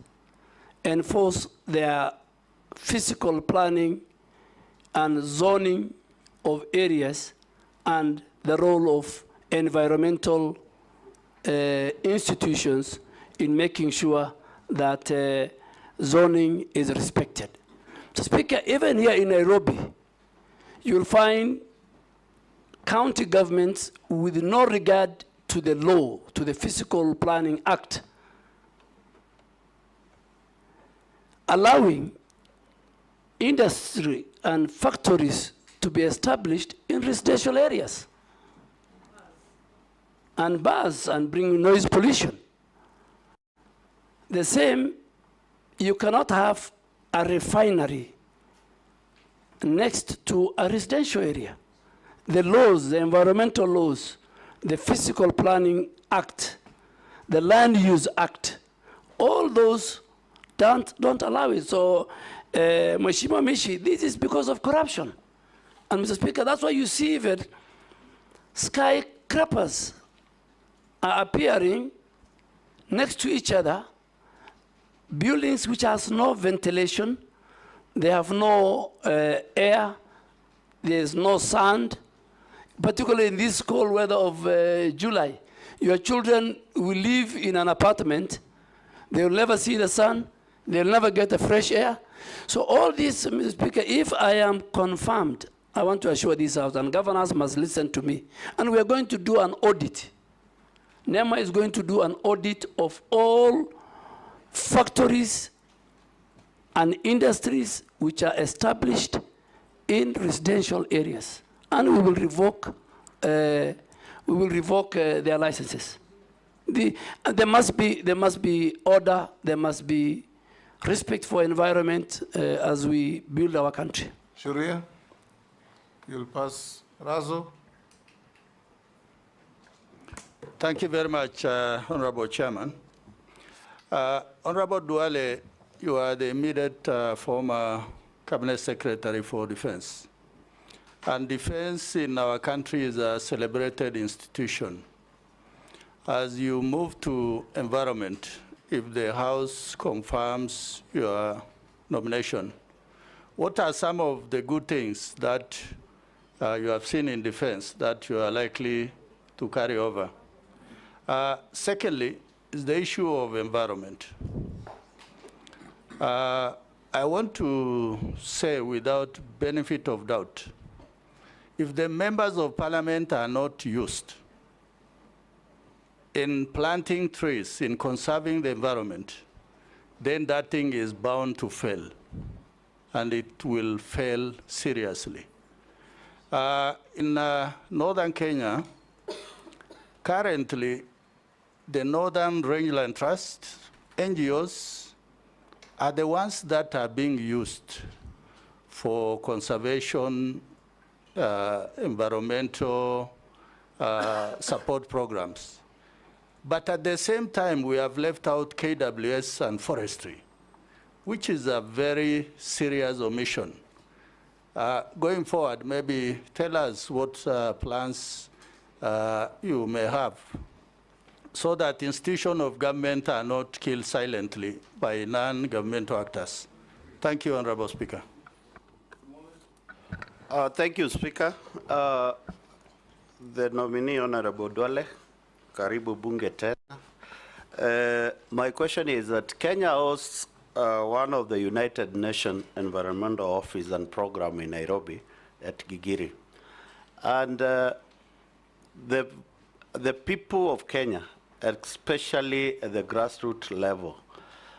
enforce their physical planning and zoning of areas and the role of environmental institutions in making sure that zoning is respected. Mr. Speaker, even here in Nairobi, you'll find county governments with no regard to the law, to the Physical Planning Act, allowing industry and factories to be established in residential areas and bars and bring noise pollution. The same, you cannot have a refinery next to a residential area. The laws, the environmental laws, the Physical Planning Act, the Land Use Act, all those don't allow it. So, Mheshimiwa Mishi, this is because of corruption. And Mr. Speaker, that's why you see even skyscrapers are appearing next to each other, buildings which has no ventilation, they have no air, there's no sand, particularly in this cold weather of July. Your children will live in an apartment, they will never see the sun, they'll never get the fresh air. So all this, Mr. Speaker, if I am confirmed, I want to assure this House, and governors must listen to me, and we are going to do an audit. NEMA is going to do an audit of all factories and industries which are established in residential areas, and we will revoke their licenses. There must be order. There must be respect for environment as we build our country. Sharia, you'll pass. Razo. Thank you very much, Honorable Chairman. Honorable Duale, you are the immediate former Cabinet Secretary for Defense. And defense in our country is a celebrated institution. As you move to environment, if the House confirms your nomination, what are some of the good things that you have seen in defense that you are likely to carry over? Secondly, is the issue of environment. I want to say without benefit of doubt, if the members of parliament are not used in planting trees, in conserving the environment, then that thing is bound to fail, and it will fail seriously. In northern Kenya, currently, the Northern Rangeland Trust, NGOs, are the ones that are being used for conservation, environmental support programs. But at the same time, we have left out KWS and Forestry, which is a very serious omission. Going forward, maybe tell us what plans you may have so that institutions of government are not killed silently by non-governmental actors. Thank you, Honorable Speaker. Thank you, Speaker. The nominee, Honorable Duale, Karibu Bunge tena. My question is that Kenya hosts one of the United Nations Environmental Office and Program in Nairobi at Gigiri. And the people of Kenya, especially at the grassroots level,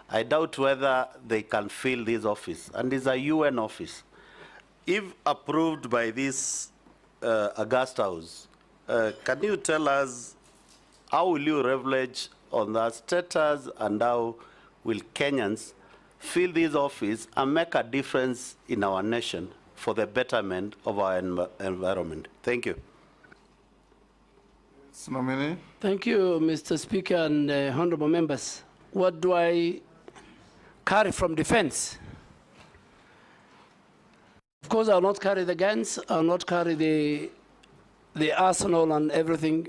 I doubt whether they can fill this office, and it's a UN office. If approved by this August House, can you tell us how will you leverage on that status, and how will Kenyans fill this office and make a difference in our nation for the betterment of our environment? Thank you. Nominee. Thank you, Mr. Speaker and honorable members. What do I carry from defense? Of course, I will not carry the guns, I will not carry the arsenal and everything,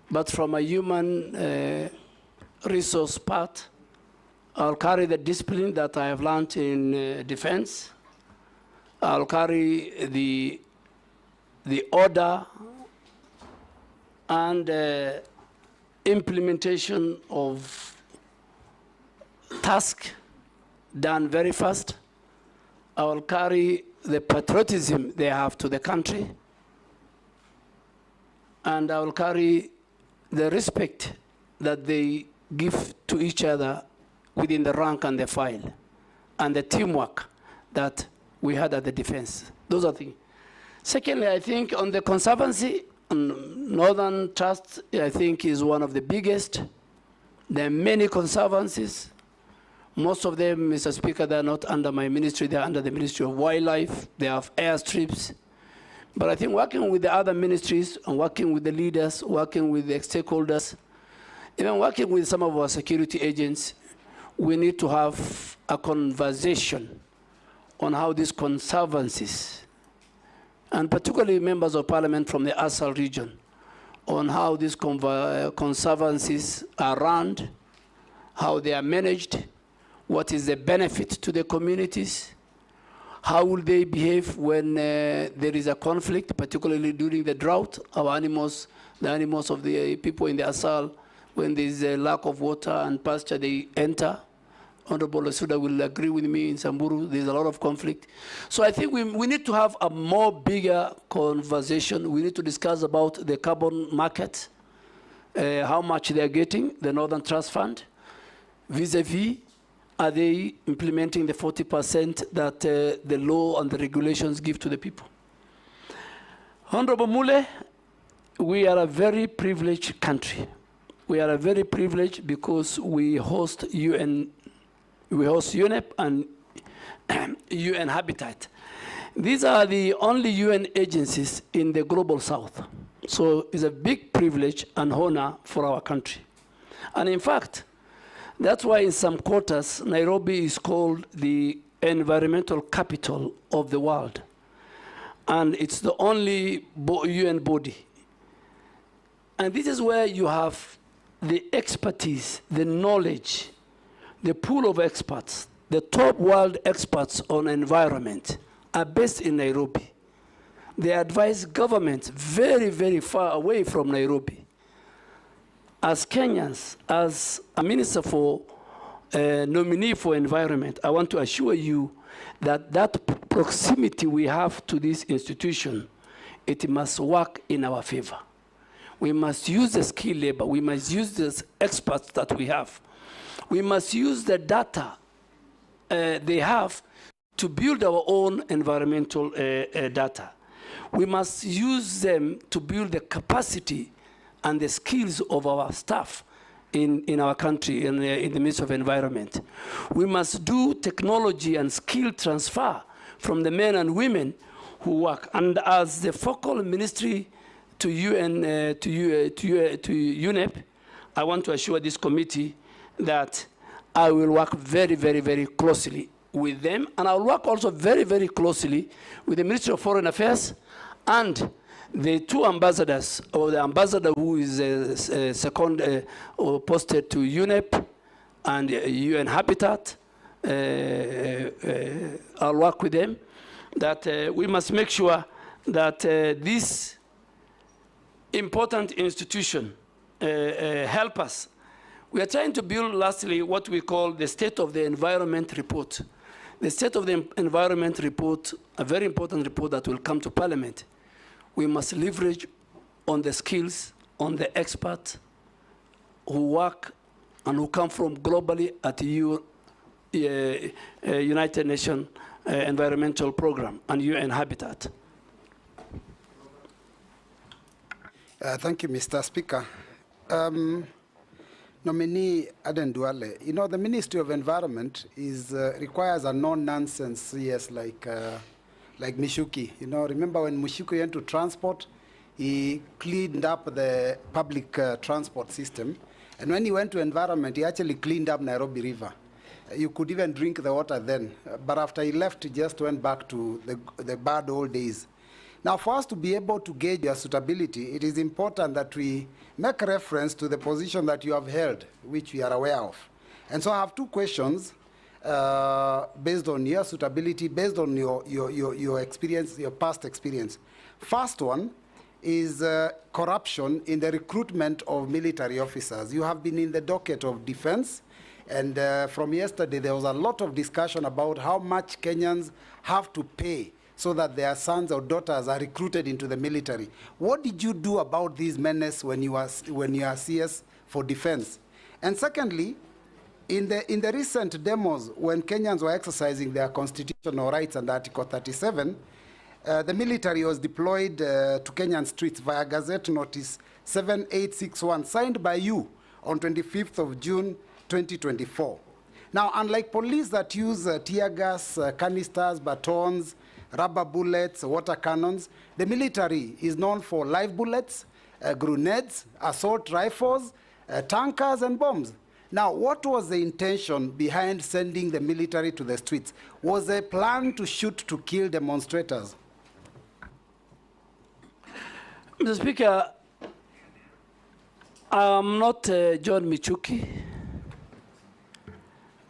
but from a human resource part, I'll carry the discipline that I have learned in defense. I'll carry the order and implementation of task done very fast. I will carry the patriotism they have to the country, and I will carry the respect that they give to each other within the rank and the file, and the teamwork that we had at the defense. Those are the things. Secondly, I think on the conservancy, Northern Trust, I think, is one of the biggest. There are many conservancies. Most of them, Mr. Speaker, they are not under my ministry. They are under the Ministry of Wildlife. They have airstrips. But I think working with the other ministries and working with the leaders, working with the stakeholders, even working with some of our security agents, we need to have a conversation on how these conservancies, and particularly members of parliament from the Asal region, on how these conservancies are run, how they are managed, what is the benefit to the communities, how will they behave when there is a conflict, particularly during the drought. Our animals, the animals of the people in the Asal, when there is a lack of water and pasture, they enter. Honorable Asuda will agree with me in Samburu, there's a lot of conflict. So I think we need to have a more bigger conversation. We need to discuss about the carbon market, how much they're getting, the Northern Trust Fund, vis-a-vis are they implementing the 40% that the law and the regulations give to the people? Honorable Mule, we are a very privileged country. We are a very privileged because we host UN, we host UNEP and UN Habitat. These are the only UN agencies in the global south. So it's a big privilege and honor for our country. And in fact, that's why in some quarters, Nairobi is called the environmental capital of the world. And it's the only UN body. And this is where you have the expertise, the knowledge, the pool of experts, the top world experts on environment are based in Nairobi. They advise governments very, very far away from Nairobi. As Kenyans, as a minister for nominee for environment, I want to assure you that that proximity we have to this institution, it must work in our favor. We must use the skilled labor. We must use the experts that we have. We must use the data they have to build our own environmental data. We must use them to build the capacity and the skills of our staff in our country, in the midst of environment. We must do technology and skill transfer from the men and women who work. And as the focal ministry to UNEP, I want to assure this committee that I will work very, very, very closely with them. And I'll work also very, very closely with the Ministry of Foreign Affairs and the two ambassadors, or the ambassador who is second posted to UNEP and UN Habitat. I'll work with them, that we must make sure that this important institution help us. We are trying to build, lastly, what we call the State of the Environment Report. The State of the Environment Report, a very important report that will come to Parliament. We must leverage on the skills, on the experts who work and who come from globally at the United Nations Environmental Program and UN Habitat. Thank you, Mr. Speaker. Nominee Aden Duale, you know, the Ministry of Environment requires a no-nonsense CS like Mishuki. You know, remember when Mishuki went to transport, he cleaned up the public transport system. And when he went to environment, he actually cleaned up Nairobi River. You could even drink the water then. But after he left, he just went back to the bad old days. Now, for us to be able to gauge your suitability, it is important that we make reference to the position that you have held, which we are aware of. And so I have two questions based on your suitability, based on your experience, your past experience. First one is corruption in the recruitment of military officers. You have been in the docket of defense, and from yesterday there was a lot of discussion about how much Kenyans have to pay so that their sons or daughters are recruited into the military. What did you do about these menace when you are CS for defense? And secondly, in the recent demos, when Kenyans were exercising their constitutional rights under Article 37, the military was deployed to Kenyan streets via Gazette Notice 7861, signed by you on 25th of June, 2024. Now, unlike police that use tear gas, canisters, batons, rubber bullets, water cannons, the military is known for live bullets, grenades, assault rifles, tankers, and bombs. Now, what was the intention behind sending the military to the streets? Was there a plan to shoot to kill demonstrators? Mr. Speaker, I'm not John Michuki,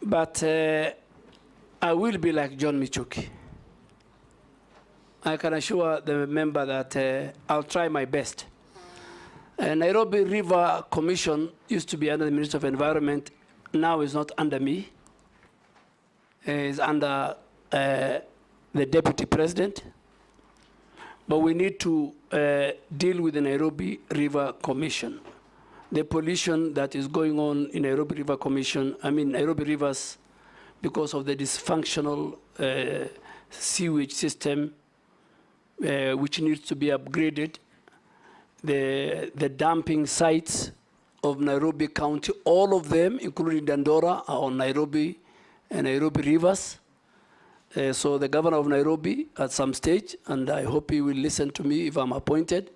but I will be like John Michuki. I can assure the member that I'll try my best. Nairobi River Commission used to be under the Ministry of Environment. Now it's not under me. It's under the Deputy President. But we need to deal with the Nairobi River Commission. The pollution that is going on in Nairobi River Commission, Nairobi Rivers because of the dysfunctional sewage system, which needs to be upgraded. The dumping sites of Nairobi County, all of them, including Dandora, are on Nairobi and Nairobi rivers. So the governor of Nairobi, at some stage, and I hope he will listen to me if I'm appointed,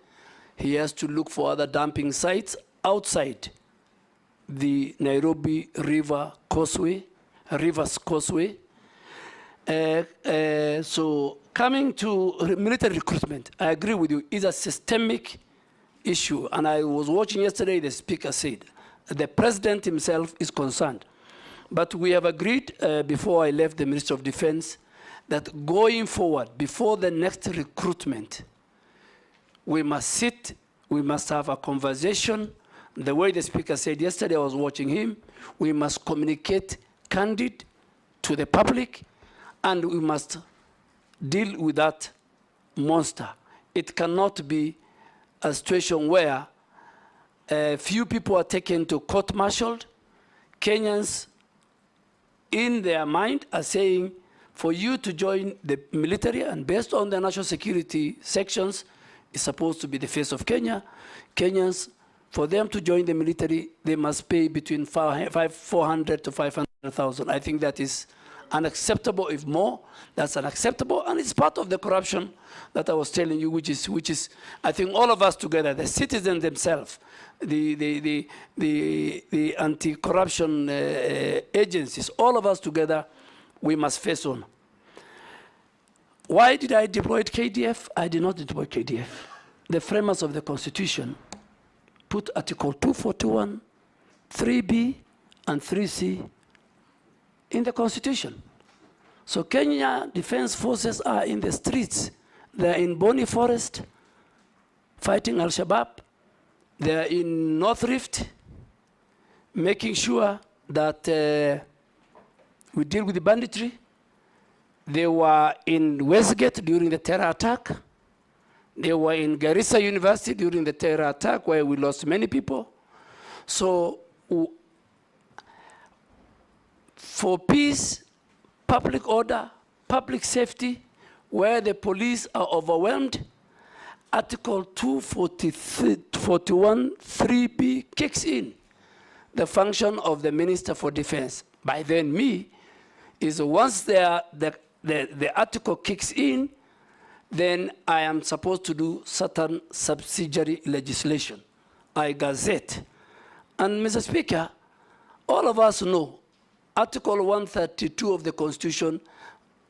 he has to look for other dumping sites outside the Nairobi Rivers Causeway. So coming to military recruitment, I agree with you, it's a systemic issue. And I was watching yesterday, the speaker said, the president himself is concerned. But we have agreed before I left the Ministry of Defense that going forward, before the next recruitment, we must sit, we must have a conversation. The way the speaker said yesterday, I was watching him, we must communicate candid to the public, and we must deal with that monster. It cannot be a situation where few people are taken to court-martialed. Kenyans, in their mind, are saying, for you to join the military, and based on the national security sections, is supposed to be the face of Kenya. Kenyans, for them to join the military, they must pay between 400 to 500,000. I think that is unacceptable. If more, that's unacceptable, and it's part of the corruption that I was telling you, which is I think all of us together, the citizens themselves, the anti-corruption agencies, all of us together, we must face on. Why did I deploy KDF? I did not deploy KDF. The framers of the Constitution put Article 241, 3B, and 3C in the Constitution. So Kenya Defense Forces are in the streets. They're in Boni Forest fighting Al-Shabaab. They're in North Rift making sure that we deal with the banditry. They were in Westgate during the terror attack. They were in Garissa University during the terror attack where we lost many people. So for peace, public order, public safety, where the police are overwhelmed, Article 241, 3B kicks in the function of the Minister for Defense. By then, me, is once the article kicks in, then I am supposed to do certain subsidiary legislation. I gazette. And Mr. Speaker, all of us know Article 132 of the Constitution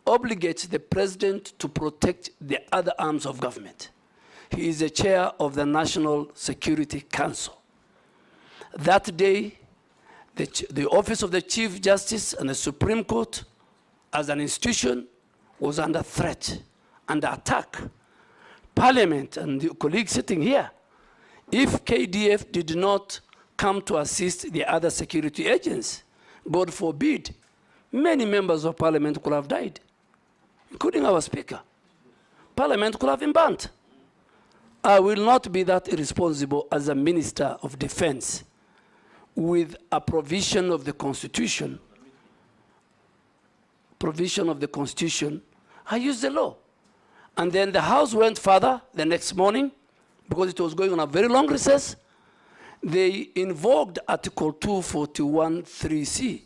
obligates the President to protect the other arms of government. He is the chair of the National Security Council. That day, the Office of the Chief Justice and the Supreme Court, as an institution, was under threat, under attack. Parliament and the colleagues sitting here, if KDF did not come to assist the other security agents, God forbid, many members of Parliament could have died, including our Speaker. Parliament could have been burnt. I will not be that irresponsible as a Minister of Defense with a provision of the Constitution. I used the law. And then the House went further the next morning, because it was going on a very long recess. They invoked Article 241, 3C.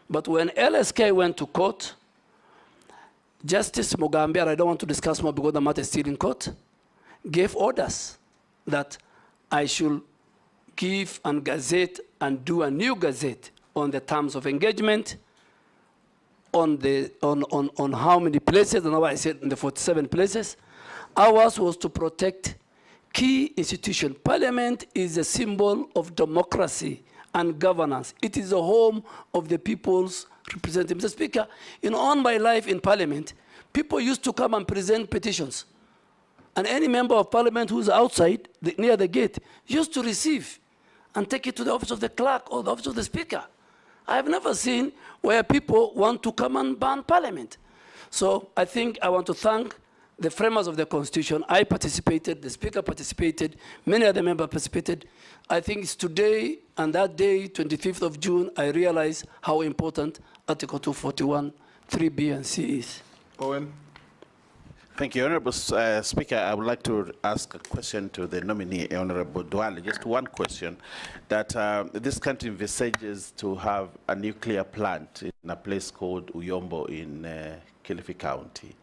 But when LSK went to court, Justice Mugambe, I don't want to discuss more because the matter is still in court, gave orders that I should give and gazette and do a new gazette on the terms of engagement, on how many places, and I said in the 47 places. Ours was to protect key institutions. Parliament is a symbol of democracy and governance. It is the home of the people's representatives. Mr. Speaker, all my life in Parliament, people used to come and present petitions. And any member of Parliament who's outside, near the gate, used to receive and take it to the office of the clerk or the office of the Speaker. I have never seen where people want to come and ban Parliament. So I think I want to thank the framers of the Constitution. I participated, the Speaker participated, many other members participated. I think it's today and that day, 25th of June, I realize how important Article 241, 3B and C is. Owen. Thank you, Honorable Speaker. I would like to ask a question to the nominee, Honorable Duale. Just one question, that this country envisages to have a nuclear plant in a place called Uyombo in Kilifi County.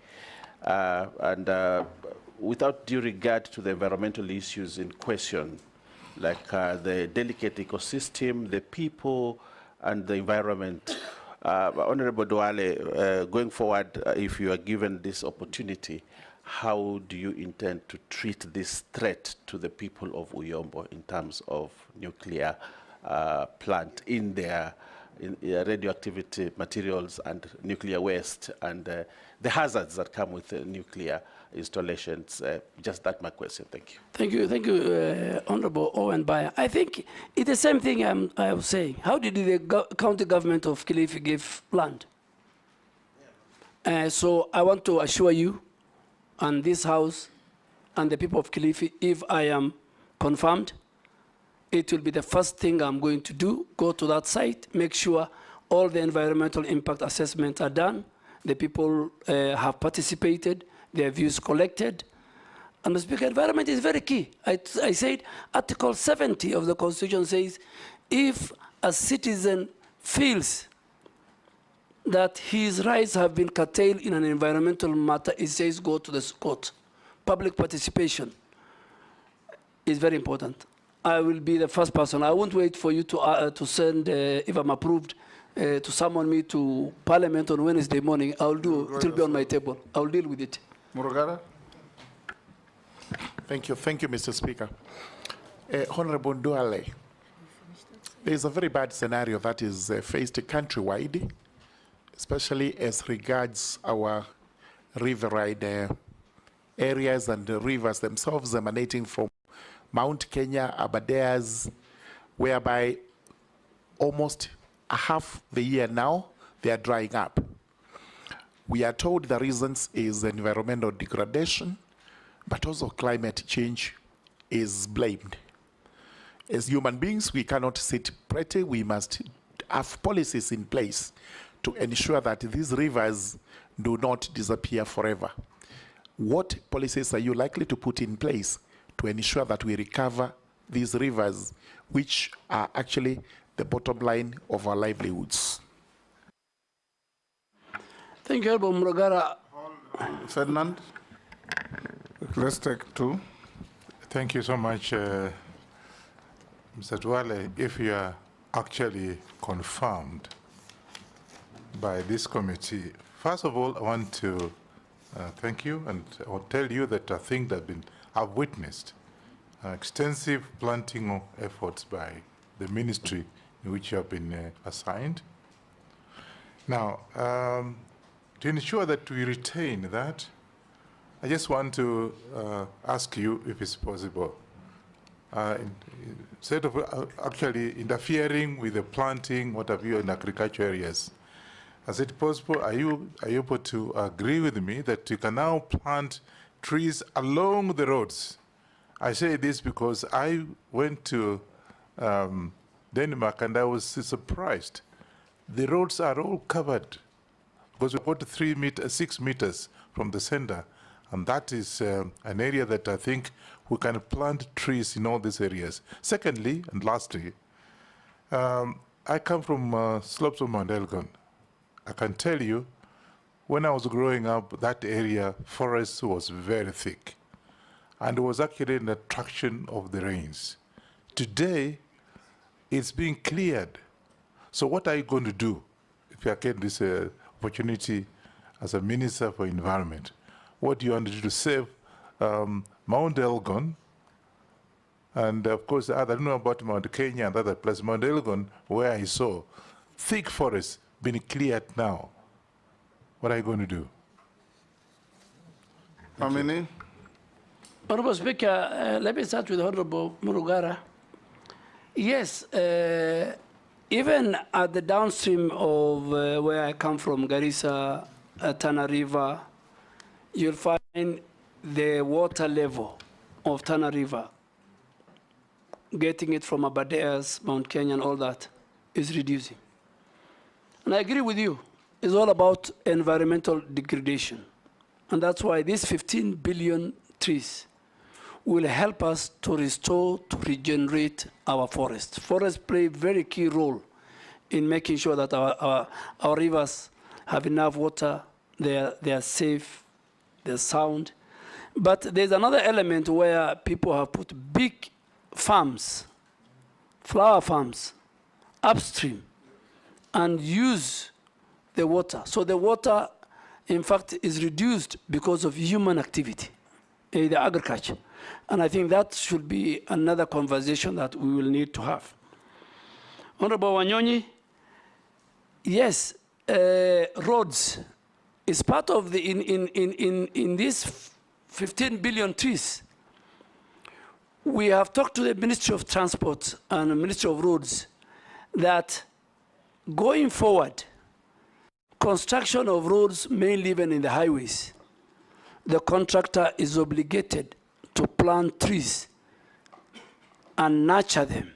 Without due regard to the environmental issues in question, like the delicate ecosystem, the people, and the environment, Honorable Duale, going forward, if you are given this opportunity, how do you intend to treat this threat to the people of Uyombo in terms of nuclear plant in their radioactivity materials and nuclear waste and the hazards that come with nuclear installations? Just that my question. Thank you. Thank you, Honorable Owen Bayer. I think it's the same thing I was saying. How did the county government of Kilifi give land? So I want to assure you and this House and the people of Kilifi, if I am confirmed, it will be the first thing I'm going to do, go to that site, make sure all the environmental impact assessments are done, the people have participated, their views collected. And the Speaker, environment is very key. I said Article 70 of the Constitution says, if a citizen feels that his rights have been curtailed in an environmental matter, it says go to the court. Public participation is very important. I will be the first person. I won't wait for you to send, if I'm approved, to summon me to Parliament on Wednesday morning. I'll do, it will be on my table. I'll deal with it. Murugara. Thank you, Mr. Speaker. Honorable Duale, there is a very bad scenario that is faced countrywide, especially as regards our riverine areas and the rivers themselves emanating from Mount Kenya, Abadeas, whereby almost half the year now, they are drying up. We are told the reasons is environmental degradation, but also climate change is blamed. As human beings, we cannot sit pretty. We must have policies in place to ensure that these rivers do not disappear forever. What policies are you likely to put in place to ensure that we recover these rivers, which are actually the bottom line of our livelihoods? Thank you, Honorable Murugara. Ferdinand. Let's take two. Thank you so much, Mr. Duale. If you are actually confirmed by this committee, first of all, I want to thank you, and I'll tell you that I think that I've witnessed extensive planting efforts by the ministry in which you have been assigned. Now, to ensure that we retain that, I just want to ask you if it's possible. Instead of actually interfering with the planting, what have you, in agriculture areas, is it possible, are you able to agree with me that you can now plant trees along the roads? I say this because I went to Denmark and I was surprised. The roads are all covered because we're about 6 meters from the center. And that is an area that I think we can plant trees in all these areas. Secondly, and lastly, I come from slopes of Mount Elgon. I can tell you, when I was growing up, that area, forest was very thick. And it was actually an attraction of the rains. Today, it's being cleared. So what are you going to do if you get this opportunity as a Minister for Environment? What do you want to do to save Mount Elgon? And of course, I don't know about Mount Kenya and other places. Mount Elgon, where I saw thick forests being cleared now. What are you going to do? Nominee. Honorable Speaker, let me start with Honorable Murugara. Yes, even at the downstream of where I come from, Garissa, Tana River, you'll find the water level of Tana River, getting it from Abadeas, Mount Kenya, and all that, is reducing. And I agree with you. It's all about environmental degradation. And that's why these 15 billion trees will help us to restore, to regenerate our forests. Forests play a very key role in making sure that our rivers have enough water, they are safe, they're sound. But there's another element where people have put big farms, flower farms, upstream, and use the water. So the water, in fact, is reduced because of human activity, the agriculture. And I think that should be another conversation that we will need to have. Honorable Wanyonyi, yes, roads is part of the, in these 15 billion trees. We have talked to the Ministry of Transport and the Ministry of Roads that going forward, construction of roads, mainly even in the highways, the contractor is obligated to plant trees and nurture them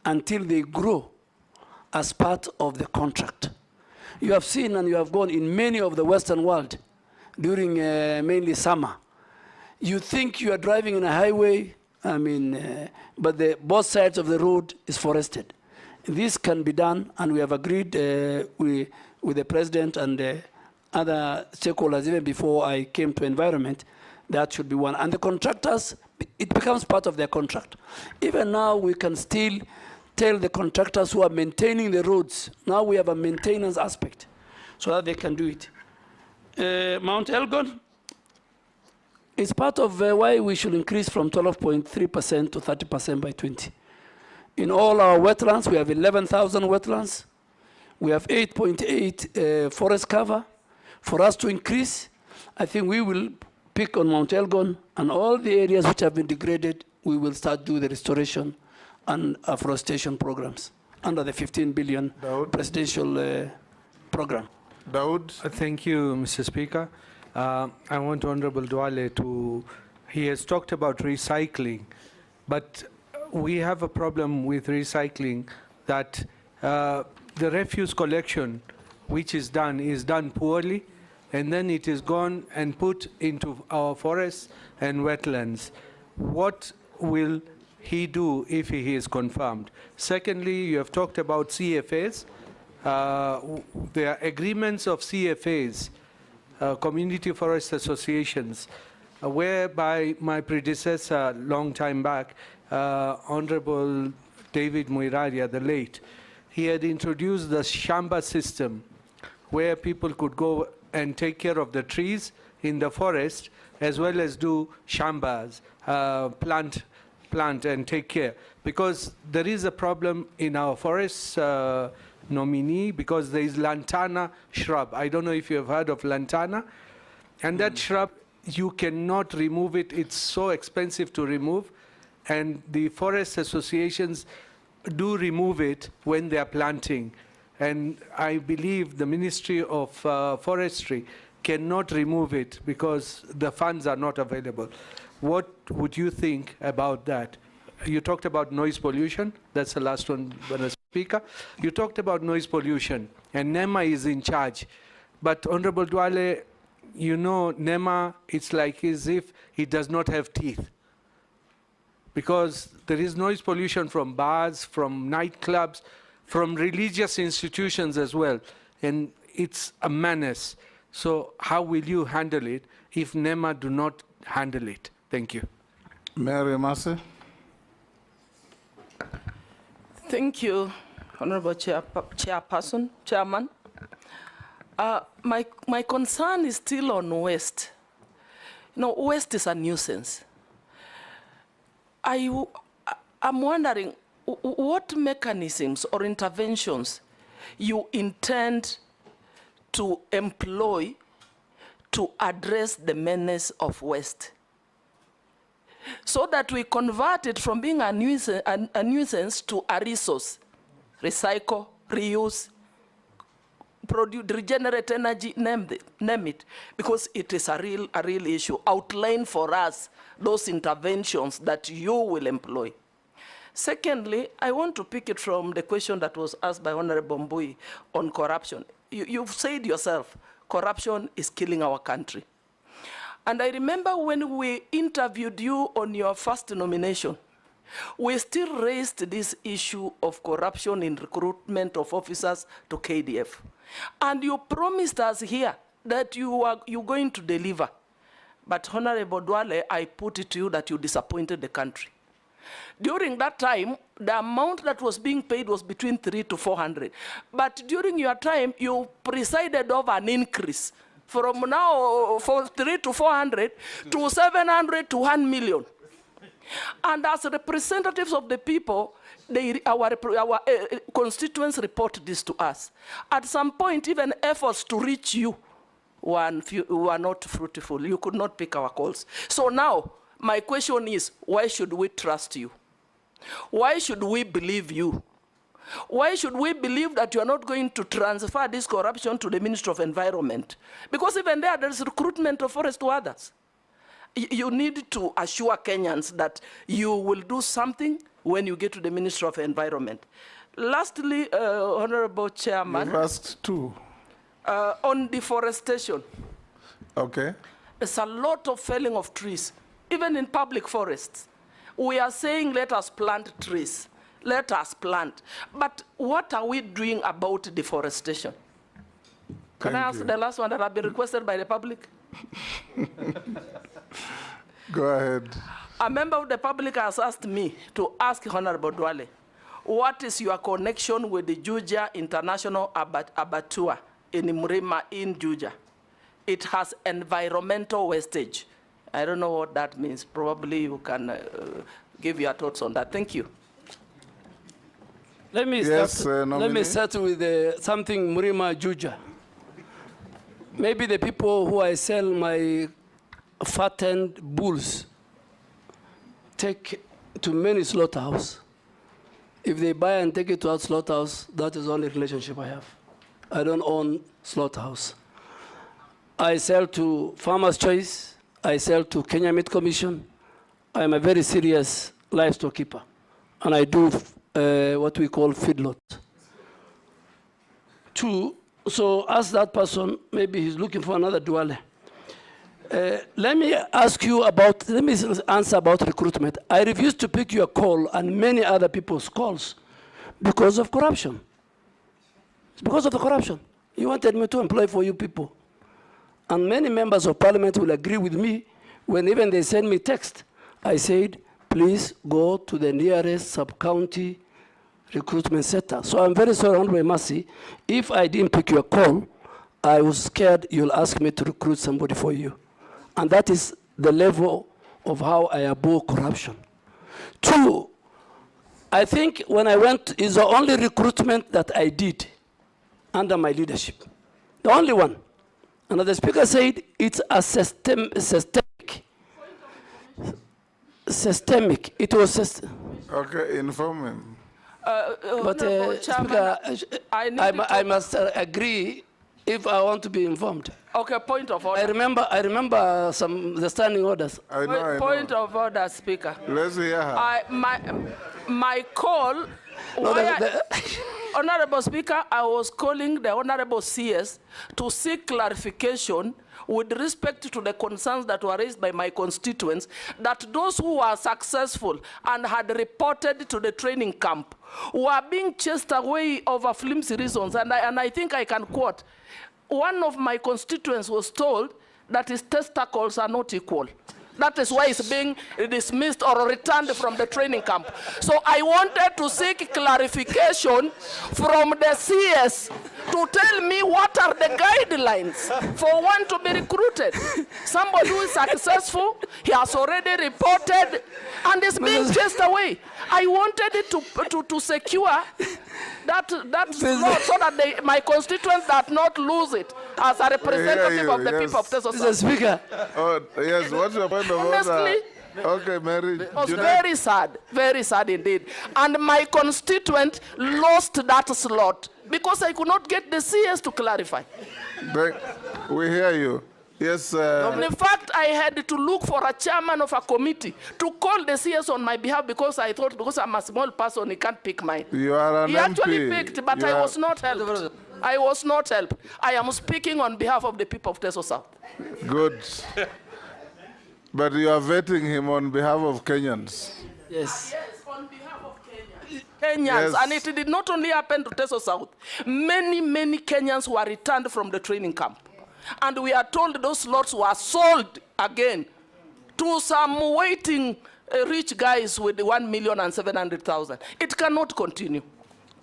until they grow as part of the contract. You have seen and you have gone in many of the Western world during mainly summer. You think you are driving in a highway, but both sides of the road is forested. This can be done, and we have agreed with the president and other stakeholders, even before I came to environment, that should be one. And the contractors, it becomes part of their contract. Even now, we can still tell the contractors who are maintaining the roads, now we have a maintenance aspect, so that they can do it. Mount Elgon is part of why we should increase from 12.3% to 30% by 20. In all our wetlands, we have 11,000 wetlands. We have 8.8 forest cover. For us to increase, I think we will pick on Mount Elgon and all the areas which have been degraded, we will start doing the restoration and afforestation programs under the 15 billion presidential program. Daud. Thank you, Mr. Speaker. I want Honorable Duale to, he has talked about recycling, but we have a problem with recycling that the refuse collection, which is done poorly, and then it is gone and put into our forests and wetlands. What will he do if he is confirmed? Secondly, you have talked about CFAs. There are agreements of CFAs, Community Forest Associations, whereby my predecessor, long time back, Honorable David Muiraria, the late, he had introduced the shamba system, where people could go and take care of the trees in the forest, as well as do shambas, plant and take care. Because there is a problem in our forests, Nominee, because there is lantana shrub. I don't know if you have heard of lantana. And that shrub, you cannot remove it. It's so expensive to remove. And the forest associations do remove it when they are planting. And I believe the Ministry of Forestry cannot remove it because the funds are not available. What would you think about that? You talked about noise pollution. That's the last one, Mr. Speaker. You talked about noise pollution, and NEMA is in charge. But Honorable Duale, you know, NEMA, it's like as if it does not have teeth. Because there is noise pollution from bars, from nightclubs, from religious institutions as well. And it's a menace. So how will you handle it if NEMA do not handle it? Thank you. Mary Massey. Thank you, Honorable Chairman. My concern is still on waste. You know, waste is a nuisance. I'm wondering what mechanisms or interventions you intend to employ to address the menace of waste, so that we convert it from being a nuisance to a resource. Recycle, reuse, produce, regenerate energy, name it, because it is a real issue. Outline for us those interventions that you will employ. Secondly, I want to pick it from the question that was asked by Honorable Mbui on corruption. You've said yourself, corruption is killing our country. And I remember when we interviewed you on your first nomination, we still raised this issue of corruption in recruitment of officers to KDF. And you promised us here that you're going to deliver. But Honorable Duale, I put it to you that you disappointed the country. During that time, the amount that was being paid was between 300 to 400. But during your time, you presided over an increase from now for 300 to 400 to 700 to 1 million. And as representatives of the people, our constituents report this to us. At some point, even efforts to reach you were not fruitful. You could not pick our calls. So now, my question is, why should we trust you? Why should we believe you? Why should we believe that you are not going to transfer this corruption to the Ministry of Environment? Because even there's recruitment of forest to others. You need to assure Kenyans that you will do something when you get to the Ministry of Environment. Lastly, Honorable Chairman. You've asked two. On deforestation. Okay. There's a lot of felling of trees, even in public forests. We are saying, let us plant trees. Let us plant. But what are we doing about deforestation? Can I ask the last one that have been requested by the public? Go ahead. A member of the public has asked me to ask Honorable Duale, what is your connection with the Juja International Abattoir in Mrima in Juja? It has environmental wastage. I don't know what that means. Probably you can give your thoughts on that. Thank you. Let me start with something Mrima Juja. Maybe the people who I sell my fattened bulls take to many slaughterhouse. If they buy and take it to our slaughterhouse, that is the only relationship I have. I don't own slaughterhouse. I sell to Farmers' Choice. I sell to Kenya Meat Commission. I'm a very serious livestock keeper. And I do what we call feedlot. Two, so ask that person, maybe he's looking for another Duale. Let me answer about recruitment. I refuse to pick your call and many other people's calls because of corruption. It's because of the corruption. You wanted me to employ for you people. And many members of parliament will agree with me when even they send me text. I said, please go to the nearest sub-county recruitment center. So I'm very sorry, Honorable Mercy, if I didn't pick your call, I was scared you'll ask me to recruit somebody for you. And that is the level of how I abhor corruption. Two, I think when I went, is the only recruitment that I did under my leadership. The only one. And the speaker said it's a systemic. It was systemic. Okay, inform him. But Speaker, I must agree if I want to be informed. Okay, point of order. I remember the standing orders. I know. Point of order, Speaker. Let's hear her. My call, Honorable Speaker, I was calling the Honorable CS to seek clarification with respect to the concerns that were raised by my constituents, that those who were successful and had reported to the training camp were being chased away over flimsy reasons. And I think I can quote, one of my constituents was told that his testicles are not equal. That is why it's being dismissed or returned from the training camp. So I wanted to seek clarification from the CS to tell me what are the guidelines for one to be recruited. Somebody who is successful, he has already reported and is being chased away. I wanted it to secure that law so that my constituents do not lose it as a representative of the people of Texas. Mr. Speaker. Oh, yes, what's your point of order? Honestly, okay, Mary. it was very sad indeed. And my constituent lost that slot because I could not get the CS to clarify. We hear you. Yes. In fact, I had to look for a chairman of a committee to call the CS on my behalf because I thought, because I'm a small person, he can't pick mine. You are an He MP. actually picked, but I was not helped. I was not helped. I am speaking on behalf of the people of Teso South. Good. But you are vetting him on behalf of Kenyans. Yes. Yes, on behalf of Kenyans. Yes. And it did not only happen to Teso South. Many, many Kenyans were returned from the training camp. And we are told those lots were sold again to some waiting rich guys with 1,700,000. It cannot continue.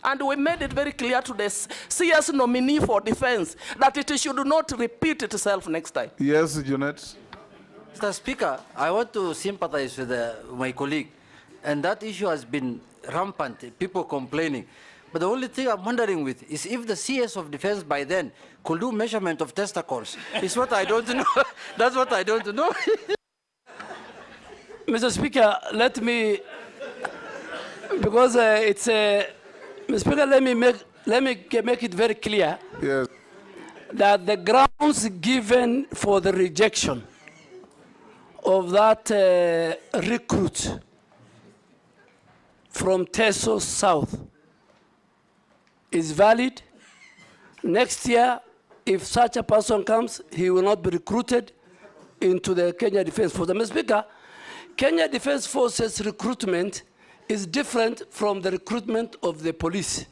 And we made it very clear to the CS nominee for defense that it should not repeat itself next time. Yes, Junet. Mr. Speaker, I want to sympathize with my colleague. And that issue has been rampant, people complaining. But the only thing I'm wondering with is if the CS of defense by then could do measurement of testicles. It's what I don't know. That's what I don't know. Mr. Speaker, let me, because it's a, Mr. Speaker, let me make it very clear that the grounds given for the rejection of that recruit from Teso South is valid. Next year, if such a person comes, he will not be recruited into the Kenya Defense Force. Mr. Speaker, Kenya Defense Forces recruitment is different from the recruitment of the police.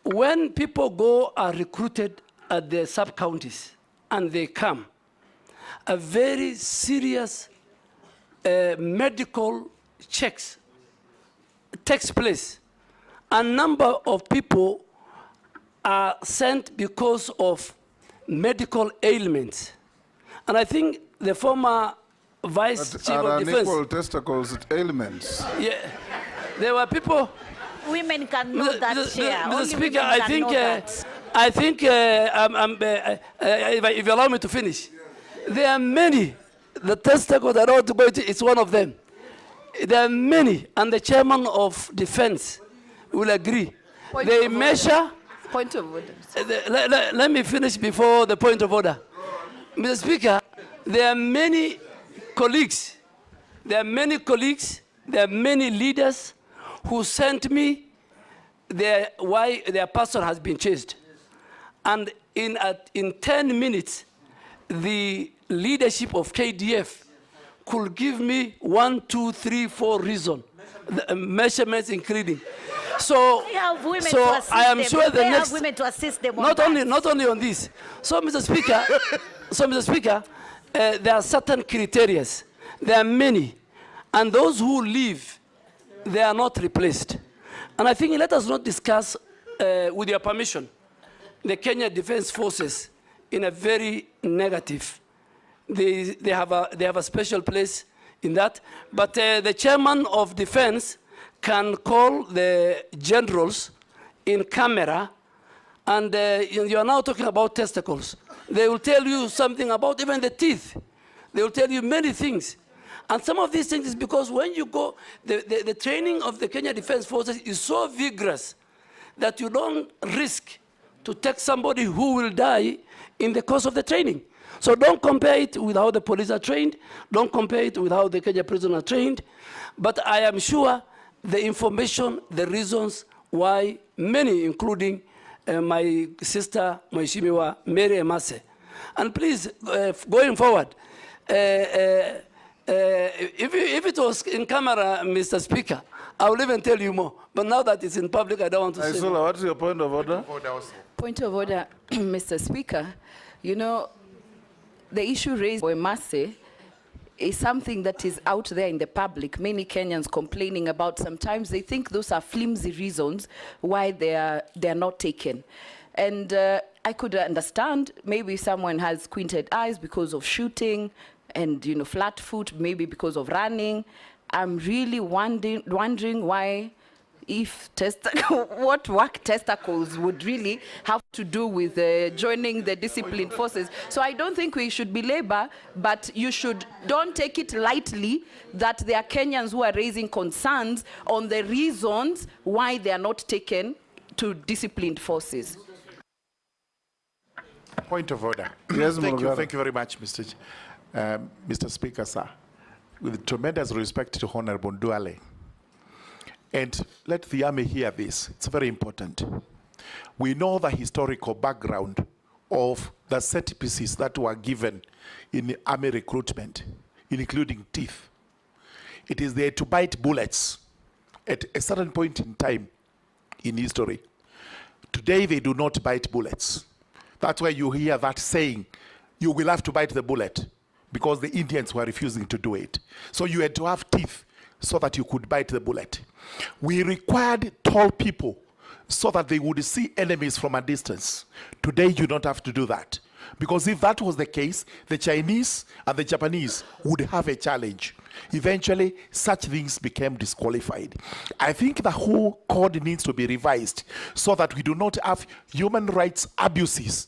When people go are recruited at the sub-counties and they come, a very serious medical checks takes place. A number of people are sent because of medical ailments. And I think the former Vice Chief of Defense... unequal testicles ailments. Yeah, there were people... Women can know that, Chair. Mr. Only Speaker, women can know that. I think, if you allow me to finish, there are many. The testicle that I want to go into is one of them. There are many, and the chairman of defense will agree. They measure... Point of order. Let me finish before the point of order. Mr. Speaker, there are many colleagues, there are many leaders who sent me why their person has been chased. And in 10 minutes, the leadership of KDF could give me 1, 2, 3, 4 reasons, measurements including. So I am sure the next, women to assist them not only on this. So, Mr. Speaker, there are certain criteria. There are many, and those who leave, they are not replaced. And I think let us not discuss, with your permission, the Kenya Defense Forces in a very negative. They have a special place in that. But the chairman of defense can call the generals in camera, and you are now talking about testicles. They will tell you something about even the teeth. They will tell you many things. And some of these things is because when you go, the training of the Kenya Defense Forces is so vigorous that you don't risk to take somebody who will die in the course of the training. So don't compare it with how the police are trained. Don't compare it with how the Kenya prisoners are trained. But I am sure the information, the reasons why many, including my sister, Mheshimiwa Mary Emase. And please, going forward, if it was in camera, Mr. Speaker, I will even tell you more. But now that it's in public, I don't want to say more. What's your point of order? Point of order, Mr. Speaker. You know, the issue raised by Emase is something that is out there in the public. Many Kenyans complaining about. Sometimes they think those are flimsy reasons why they are not taken. And I could understand maybe someone has squinted eyes because of shooting and, you know, flat foot, maybe because of running. I'm really wondering why, if what work testicles would really have to do with joining the disciplined forces. So I don't think we should belabor, but you don't take it lightly that there are Kenyans who are raising concerns on the reasons why they are not taken to disciplined forces. Point of order. Yes, thank you Mulugara. very much, Mr. Speaker, sir. With tremendous respect to Honorable Duale. And let the Army hear this. It's very important. We know the historical background of the set pieces that were given in Army recruitment, including teeth. It is there to bite bullets at a certain point in time in history. Today, they do not bite bullets. That's why you hear that saying, you will have to bite the bullet, because the Indians were refusing to do it. So you had to have teeth so that you could bite the bullet. We required tall people so that they would see enemies from a distance. Today, you don't have to do that. Because if that was the case, the Chinese and the Japanese would have a challenge. Eventually, such things became disqualified. I think the whole code needs to be revised so that we do not have human rights abuses.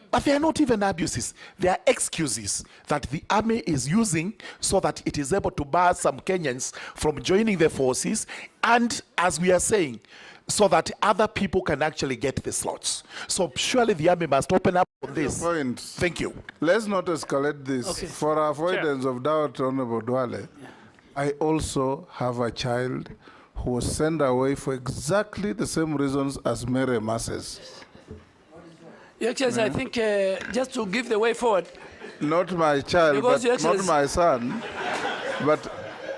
But they are not even abuses. They are excuses that the army is using so that it is able to bar some Kenyans from joining the forces, and, as we are saying, so that other people can actually get the slots. So surely the army must open up on this. Point. Thank you. Let's not escalate this. Okay. For avoidance of doubt, Honorable Duale, I also have a child who was sent away for exactly the same reasons as Mary Masses. Your Excellency, I think just to give the way forward. Not my child, Because, but not my son, but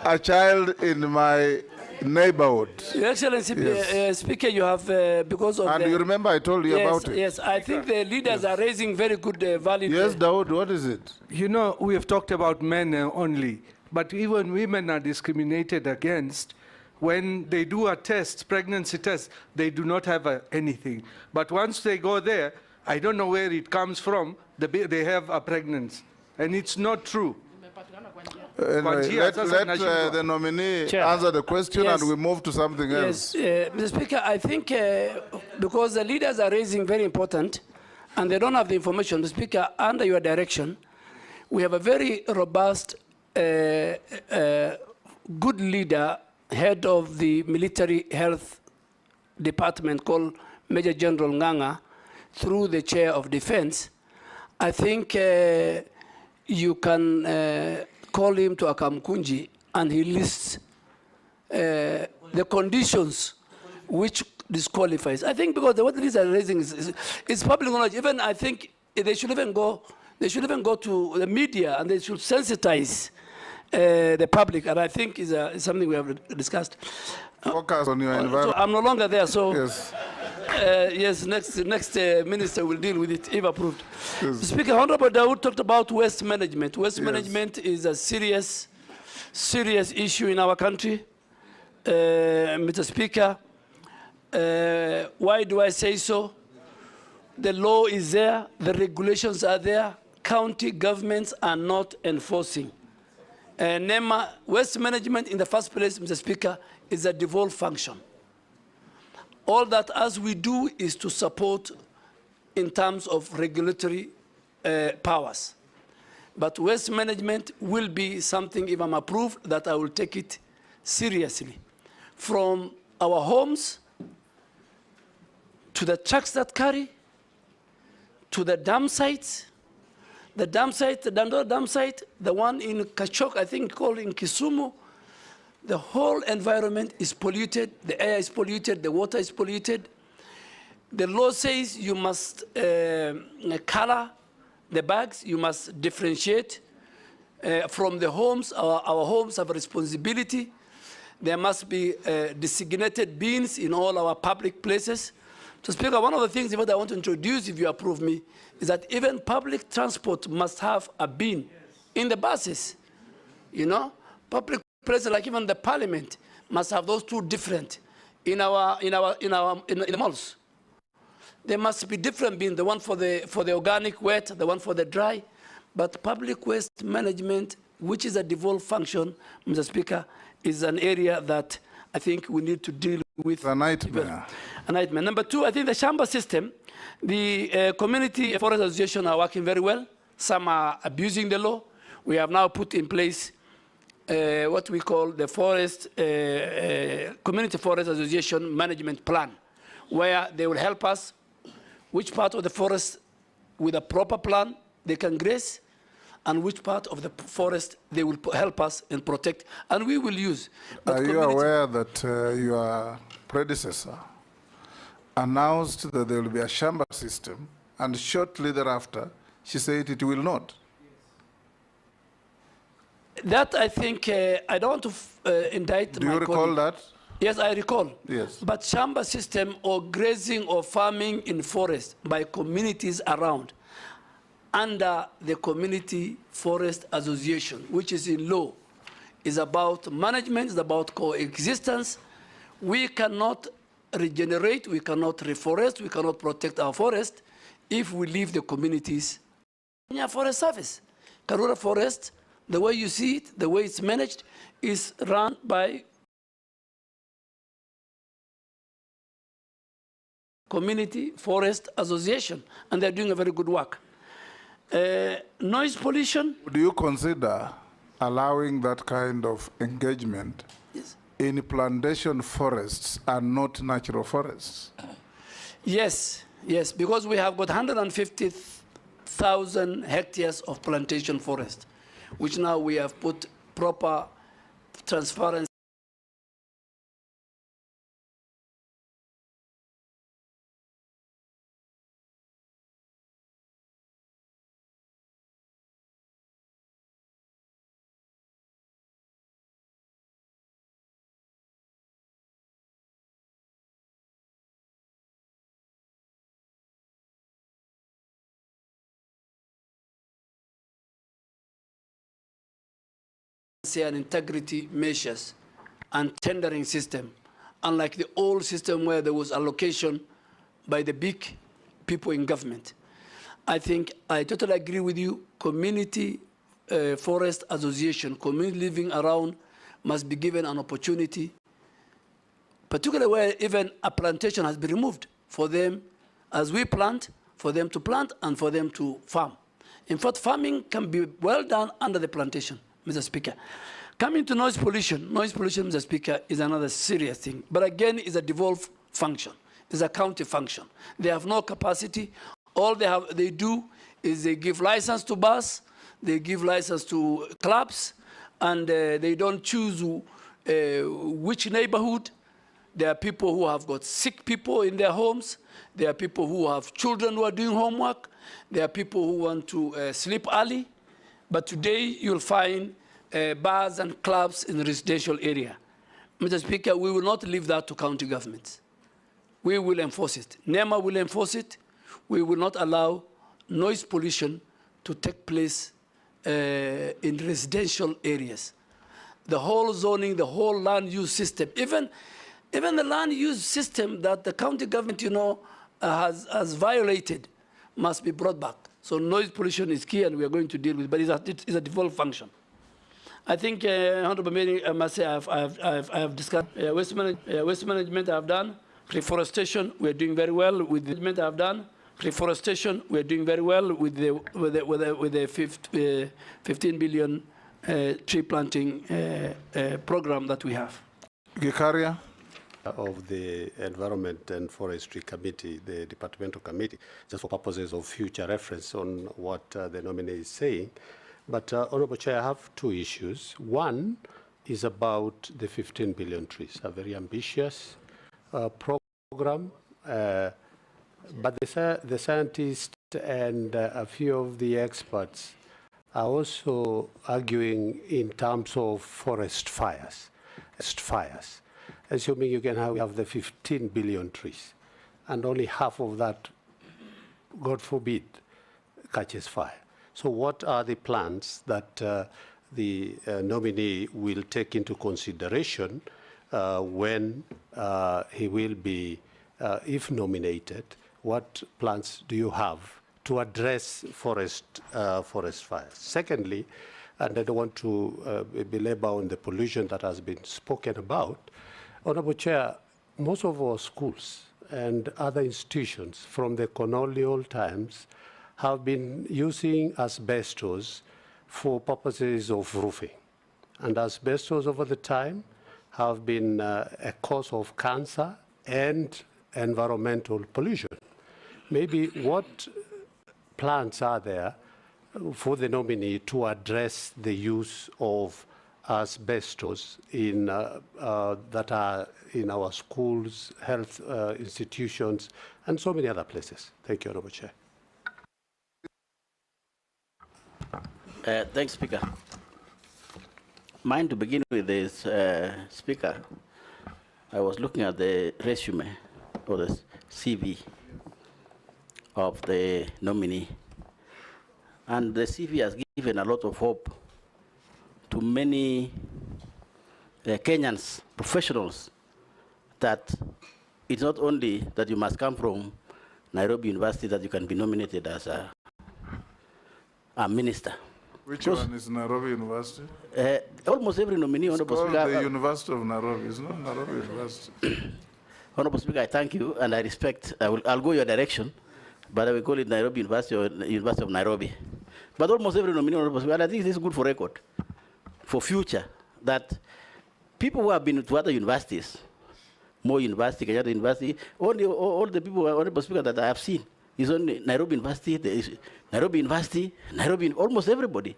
a child in my neighborhood. Your Excellency, Yes. Speaker, you have, because of And you remember I told you about it. Yes, I think the leaders are raising very good valid. Yes, Dawood, what is it? You know, we have talked about men only, but even women are discriminated against. When they do a test, pregnancy test, they do not have anything. But once they go there, I don't know where it comes from, they have a pregnancy. And it's not true. Anyway, let the nominee answer the question, Yes. and we move to something else. Yes, Mr. Speaker, I think because the leaders are raising very important, and they don't have the information, Mr. Speaker, under your direction, we have a very robust, good leader, head of the military health department called Major General Nganga, through the chair of defense. I think you can call him to Akamkunji, and he lists the conditions which disqualifies. I think because what these are raising is public knowledge. Even I think they should even go to the media, and they should sensitize the public. And I think is something we have discussed. Focus on your environment. So I'm no longer there, so yes. Yes, next minister will deal with it if approved. Yes. Speaker, Honorable Dawood talked about waste management. Waste management is a serious issue in our country. Mr. Speaker, why do I say so? The law is there, the regulations are there, county governments are not enforcing. NEMA, waste management in the first place, Mr. Speaker, is a devolved function. All that as we do is to support in terms of regulatory powers. But waste management will be something, if I'm approved, that I will take it seriously. From our homes, to the trucks that carry, to the dam sites, the Dandora dam site, the one in Kachok, I think called in Kisumu, the whole environment is polluted, the air is polluted, the water is polluted. The law says you must color the bags, you must differentiate from the homes. Our homes have a responsibility. There must be designated bins in all our public places. So, Speaker, one of the things that I want to introduce, if you approve me, is that even public transport must have a bin in the buses. You know, public places like even the parliament must have those two different in the malls. There must be different bins, the one for the organic wet, the one for the dry. But public waste management, which is a devolved function, Mr. Speaker, is an area that I think we need to deal with. A nightmare. A nightmare. Number two, I think the Shamba system, the community forest associations are working very well. Some are abusing the law. We have now put in place what we call the community forest association management plan, where they will help us which part of the forest with a proper plan they can graze, and which part of the forest they will help us and protect, and we will use. But are you aware that your predecessor announced that there will be a shamba system, and shortly thereafter, she said it will not? That, I think, I don't want to indict my Do you recall that? Yes, I recall. Yes. But shamba system or grazing or farming in forest by communities around under the Community Forest Association, which is in law, is about management, is about coexistence. We cannot regenerate, we cannot reforest, we cannot protect our forest if we leave the communities. Kenya Forest Service, Karura Forest, the way you see it, the way it's managed, is run by Community Forest Association, and they're doing a very good work. Noise pollution. Do you consider allowing that kind of engagement in plantation forests and not natural forests? Yes, yes, because we have got 150,000 hectares of plantation forest, which now we have put proper transparency. And integrity measures and tendering system, unlike the old system where there was allocation by the big people in government. I think I totally agree with you. Community Forest Association, community living around must be given an opportunity, particularly where even a plantation has been removed, for them, as we plant, for them to plant and for them to farm. In fact, farming can be well done under the plantation, Mr. Speaker. Coming to noise pollution, Mr. Speaker, is another serious thing. But again, it's a devolved function. It's a county function. They have no capacity. All they do is they give license to bus, they give license to clubs, and they don't choose which neighborhood. There are people who have got sick people in their homes. There are people who have children who are doing homework. There are people who want to sleep early. But today, you'll find bars and clubs in the residential area. Mr. Speaker, we will not leave that to county governments. We will enforce it. NEMA will enforce it. We will not allow noise pollution to take place in residential areas. The whole zoning, the whole land use system, even the land use system that the county government, has violated, must be brought back. So noise pollution is key, and we are going to deal with it, but it's a devolved function. I think, Honorable Mayor, I must say I have discussed waste management I have done. Reforestation, we are doing very well with the management I have done. Reforestation, we are doing very well with the 15 billion tree planting program that we have. Gikaria? Of the Environment and Forestry Committee, the departmental committee, just for purposes of future reference on what the nominee is saying. But, Honorable Chair, I have two issues. One is about the 15 billion trees, a very ambitious program, but the scientists and a few of the experts are also arguing in terms of forest fires. Assuming you can have the 15 billion trees, and only half of that, God forbid, catches fire. So what are the plans that the nominee will take into consideration when he will be, if nominated? What plans do you have to address forest fires? Secondly, and I don't want to belabor on the pollution that has been spoken about, Honorable Chair, most of our schools and other institutions from the colonial times have been using asbestos for purposes of roofing. And asbestos over the time have been a cause of cancer and environmental pollution. Maybe what plans are there for the nominee to address the use of asbestos that are in our schools, health institutions, and so many other places? Thank you, Honourable Chair. Thanks, Speaker. Mine to begin with is, Speaker, I was looking at the resume or the CV of the nominee, and the CV has given a lot of hope to many Kenyans, professionals, that it's not only that you must come from Nairobi University that you can be nominated as a minister. Which one is Nairobi University? Almost every nominee, it's Honourable called Speaker. The University of Nairobi, it's not Nairobi University. Honourable Speaker, I thank you and I respect. I'll go your direction, but I will call it Nairobi University or University of Nairobi. But almost every nominee, Honourable Speaker, and I think this is good for record, for future, that people who have been to other universities, Moi University, Kenyatta University, all the people, Honourable Speaker, that I have seen, is only Nairobi University, Nairobi University, almost everybody.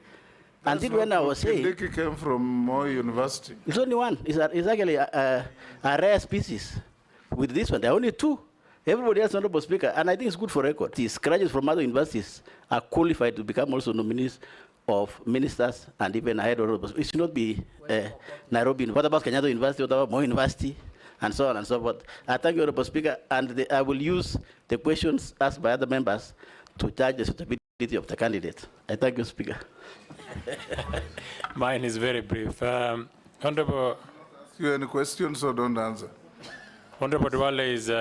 Until when I was saying... Kindiki came from Moi University. It's only one. It's actually a rare species. With this one, there are only two. Everybody else, Honourable Speaker, and I think it's good for record. These graduates from other universities are qualified to become also nominees of ministers and even ahead of it should not be Nairobi. What about Kenyatta University? What about Moi University? And so on and so forth. I thank you, Honourable Speaker, and I will use the questions asked by other members to judge the suitability of the candidate. I thank you, Speaker. Mine is very brief. Honourable... You have any questions or don't answer? Honourable Duale is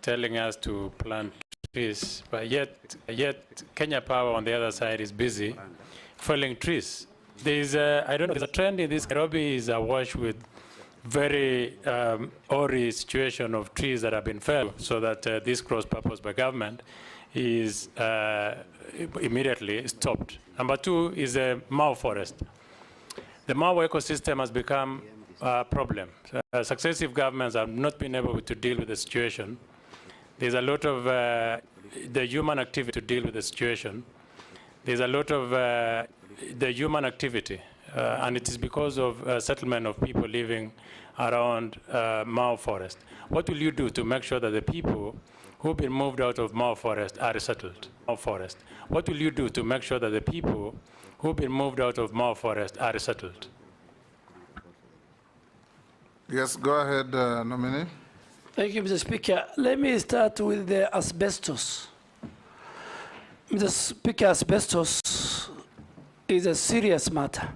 telling us to plant trees, but yet Kenya Power on the other side is busy felling trees. There's a trend in this. Nairobi is awash with very hoary situation of trees that have been felled, so that this cross-purpose by government is immediately stopped. Number two is the Mau forest. The Mau ecosystem has become a problem. Successive governments have not been able to deal with the situation. There's a lot of the human activity to deal with the situation. There's a lot of the human activity, and it is because of settlement of people living around Mau forest. What will you do to make sure that the people who've been moved out of Mau forest are resettled? Mau forest. What will you do to make sure that the people who've been moved out of Mau forest are resettled? Yes, go ahead, nominee. Thank you, Mr. Speaker. Let me start with the asbestos. Mr. Speaker, asbestos is a serious matter.